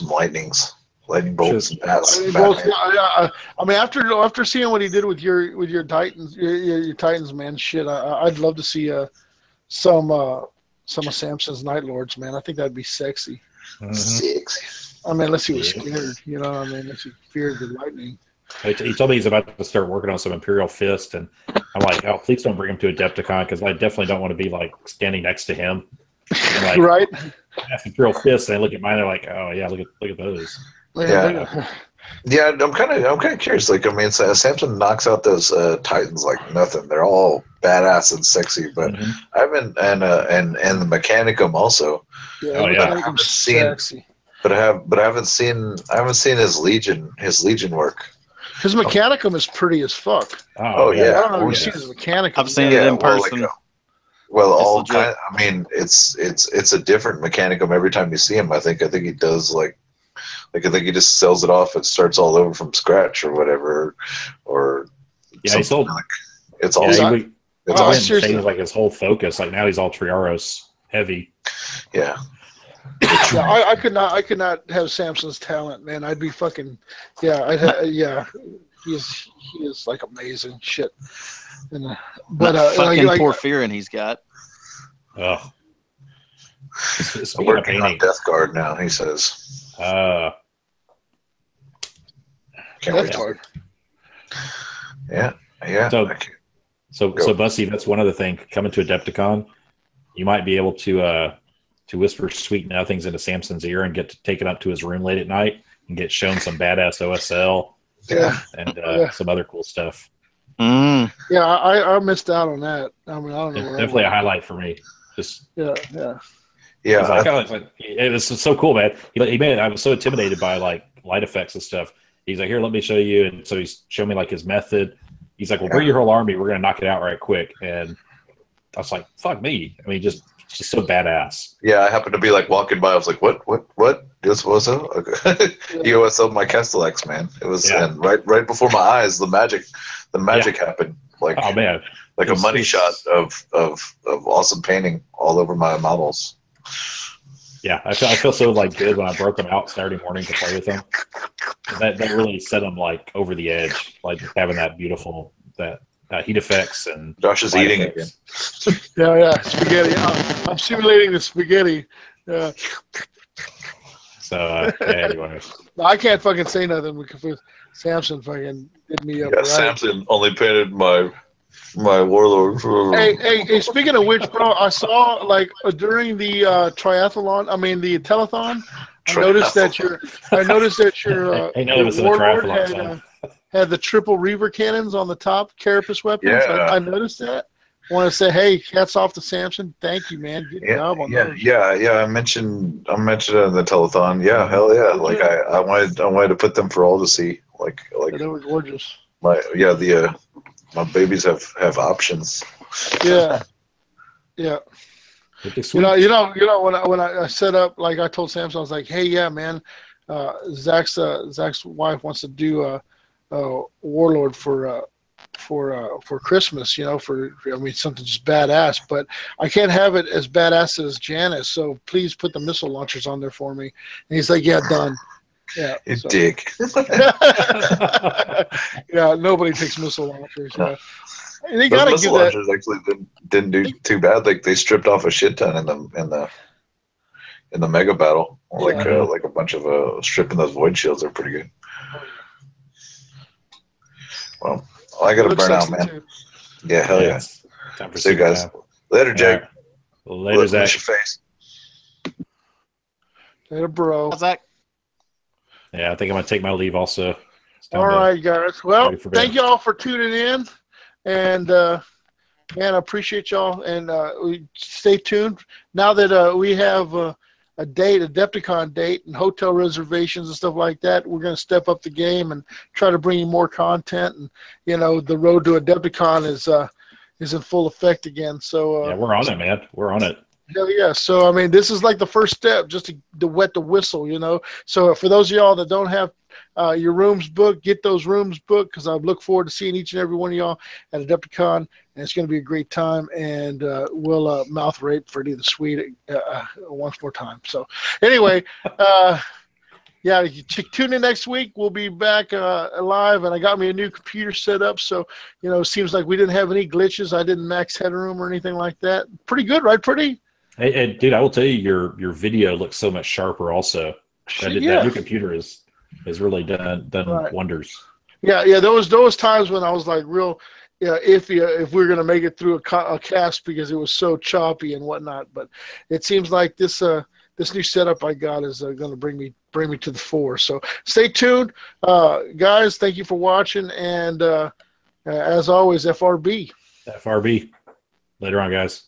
lightning bolts and bats. I mean, after seeing what he did with your Titans, your Titans, man, shit, I'd love to see some of Samson's Night Lords, man. I think that'd be sexy. Mm-hmm. Sexy. I mean, unless he was scared, you know what I mean? Unless he feared the lightning. He told me he's about to start working on some Imperial Fist, and I'm like, oh, please don't bring him to Adepticon, because I definitely don't want to be like standing next to him. Like, right? Imperial Fist, and I look at mine, they're like, oh yeah, look at those. Yeah, I'm kind of curious. Like, I mean, Samson knocks out those Titans like nothing. They're all badass and sexy, but I haven't, and the Mechanicum also. Yeah, I haven't seen, sexy. but I haven't seen his Legion work. His Mechanicum is pretty as fuck. Oh yeah. I don't know if you've seen his Mechanicum. I've seen it in person. Well, I mean, it's a different Mechanicum every time you see him. I think he does like I think he just sells it off and starts all over from scratch or whatever, or he sold. Like, it's all. It's all changed like his whole focus. Like now he's all Triaros heavy. Yeah. I could not have Samson's talent, man. I'd be fucking He is like amazing shit. And, but fucking porphyrin he's got. Oh. I'm working on Death Guard now, he says. Death Guard. Yeah. So Bussy, that's one other thing. Coming to Adepticon, you might be able to whisper sweet nothings into Samson's ear and get to take it up to his room late at night and get shown some badass OSL. And some other cool stuff. Yeah, I missed out on that. I mean, I don't know. Definitely a highlight for me. Just yeah. Yeah, He's like, it was so cool, man. He made it. I was so intimidated by like light effects and stuff. He's like, here, let me show you. And so he's showing me like his method. He's like, well, bring your whole army. We're gonna knock it out right quick. And I was like, fuck me. I mean, just so badass. yeah. I happened to be like walking by. I was like, what? This was okay. EOSO my Castellax, man. It was and right before my eyes, the magic happened. Like, oh man, like a money shot of awesome painting all over my models. Yeah, I feel so like good when I broke them out Saturday morning to play with them. That really set them like over the edge, like having that beautiful heat effects and Josh is eating again. Yeah, spaghetti. I'm simulating the spaghetti. Yeah. So anyway, I can't fucking say nothing because Samson fucking did me up. Yeah, right? Samson only painted my warlord. Hey, speaking of which, bro, I saw like during the triathlon. I mean the telethon. I noticed that your warlord had the triple reaver cannons on the top carapace weapons. Yeah. I noticed that. I want to say, hey, hats off to Samson. Thank you, man. Good job on those. I mentioned it in the telethon. Yeah, hell yeah. Like I wanted to put them for all to see. Like they were gorgeous. My babies have options. Yeah. You know when I set up, like I told Samson, I was like, hey, yeah, man, Zach's wife wants to do a warlord for Christmas, you know, something just badass, but I can't have it as badass as Janice, so please put the missile launchers on there for me. And he's like, yeah, done. Yeah, dick. Yeah, nobody takes missile launchers. Yeah. They Those gotta missile give that. launchers actually didn't do too bad. Like they stripped off a shit ton in the mega battle. Like like a bunch of stripping those void shields are pretty good. Well, I gotta burn out, man. Too. Yeah, hell yeah. Time for See you guys. time. Later, Jake. Right. Later, Zach. Your face. Later, bro. Zach. Yeah, I think I'm gonna take my leave also. All right, guys. Well, thank y'all for tuning in, and man, I appreciate y'all, and stay tuned. Now that we have a Adepticon date, and hotel reservations and stuff like that, we're going to step up the game and try to bring you more content. And you know, the road to Adepticon is in full effect again. So yeah, we're on it, man. We're on it. Hell yeah. So I mean, this is like the first step, just to wet the whistle, you know. So for those of y'all that don't have your rooms booked, get those rooms booked, because I look forward to seeing each and every one of y'all at Adepticon, and it's going to be a great time. And we'll mouth rape Freddie the Swede once more time. So anyway, yeah, tune in next week. We'll be back live, and I got me a new computer set up. So, you know, it seems like we didn't have any glitches. I didn't max headroom or anything like that. Pretty good, right? Pretty. Hey, dude, I will tell you, your video looks so much sharper. Also, that new computer is really done wonders. Yeah. There was times when I was like real, iffy if we were gonna make it through a cast because it was so choppy and whatnot. But it seems like this new setup I got is going to bring me to the fore. So stay tuned, guys. Thank you for watching, and as always, FRB. FRB. Later on, guys.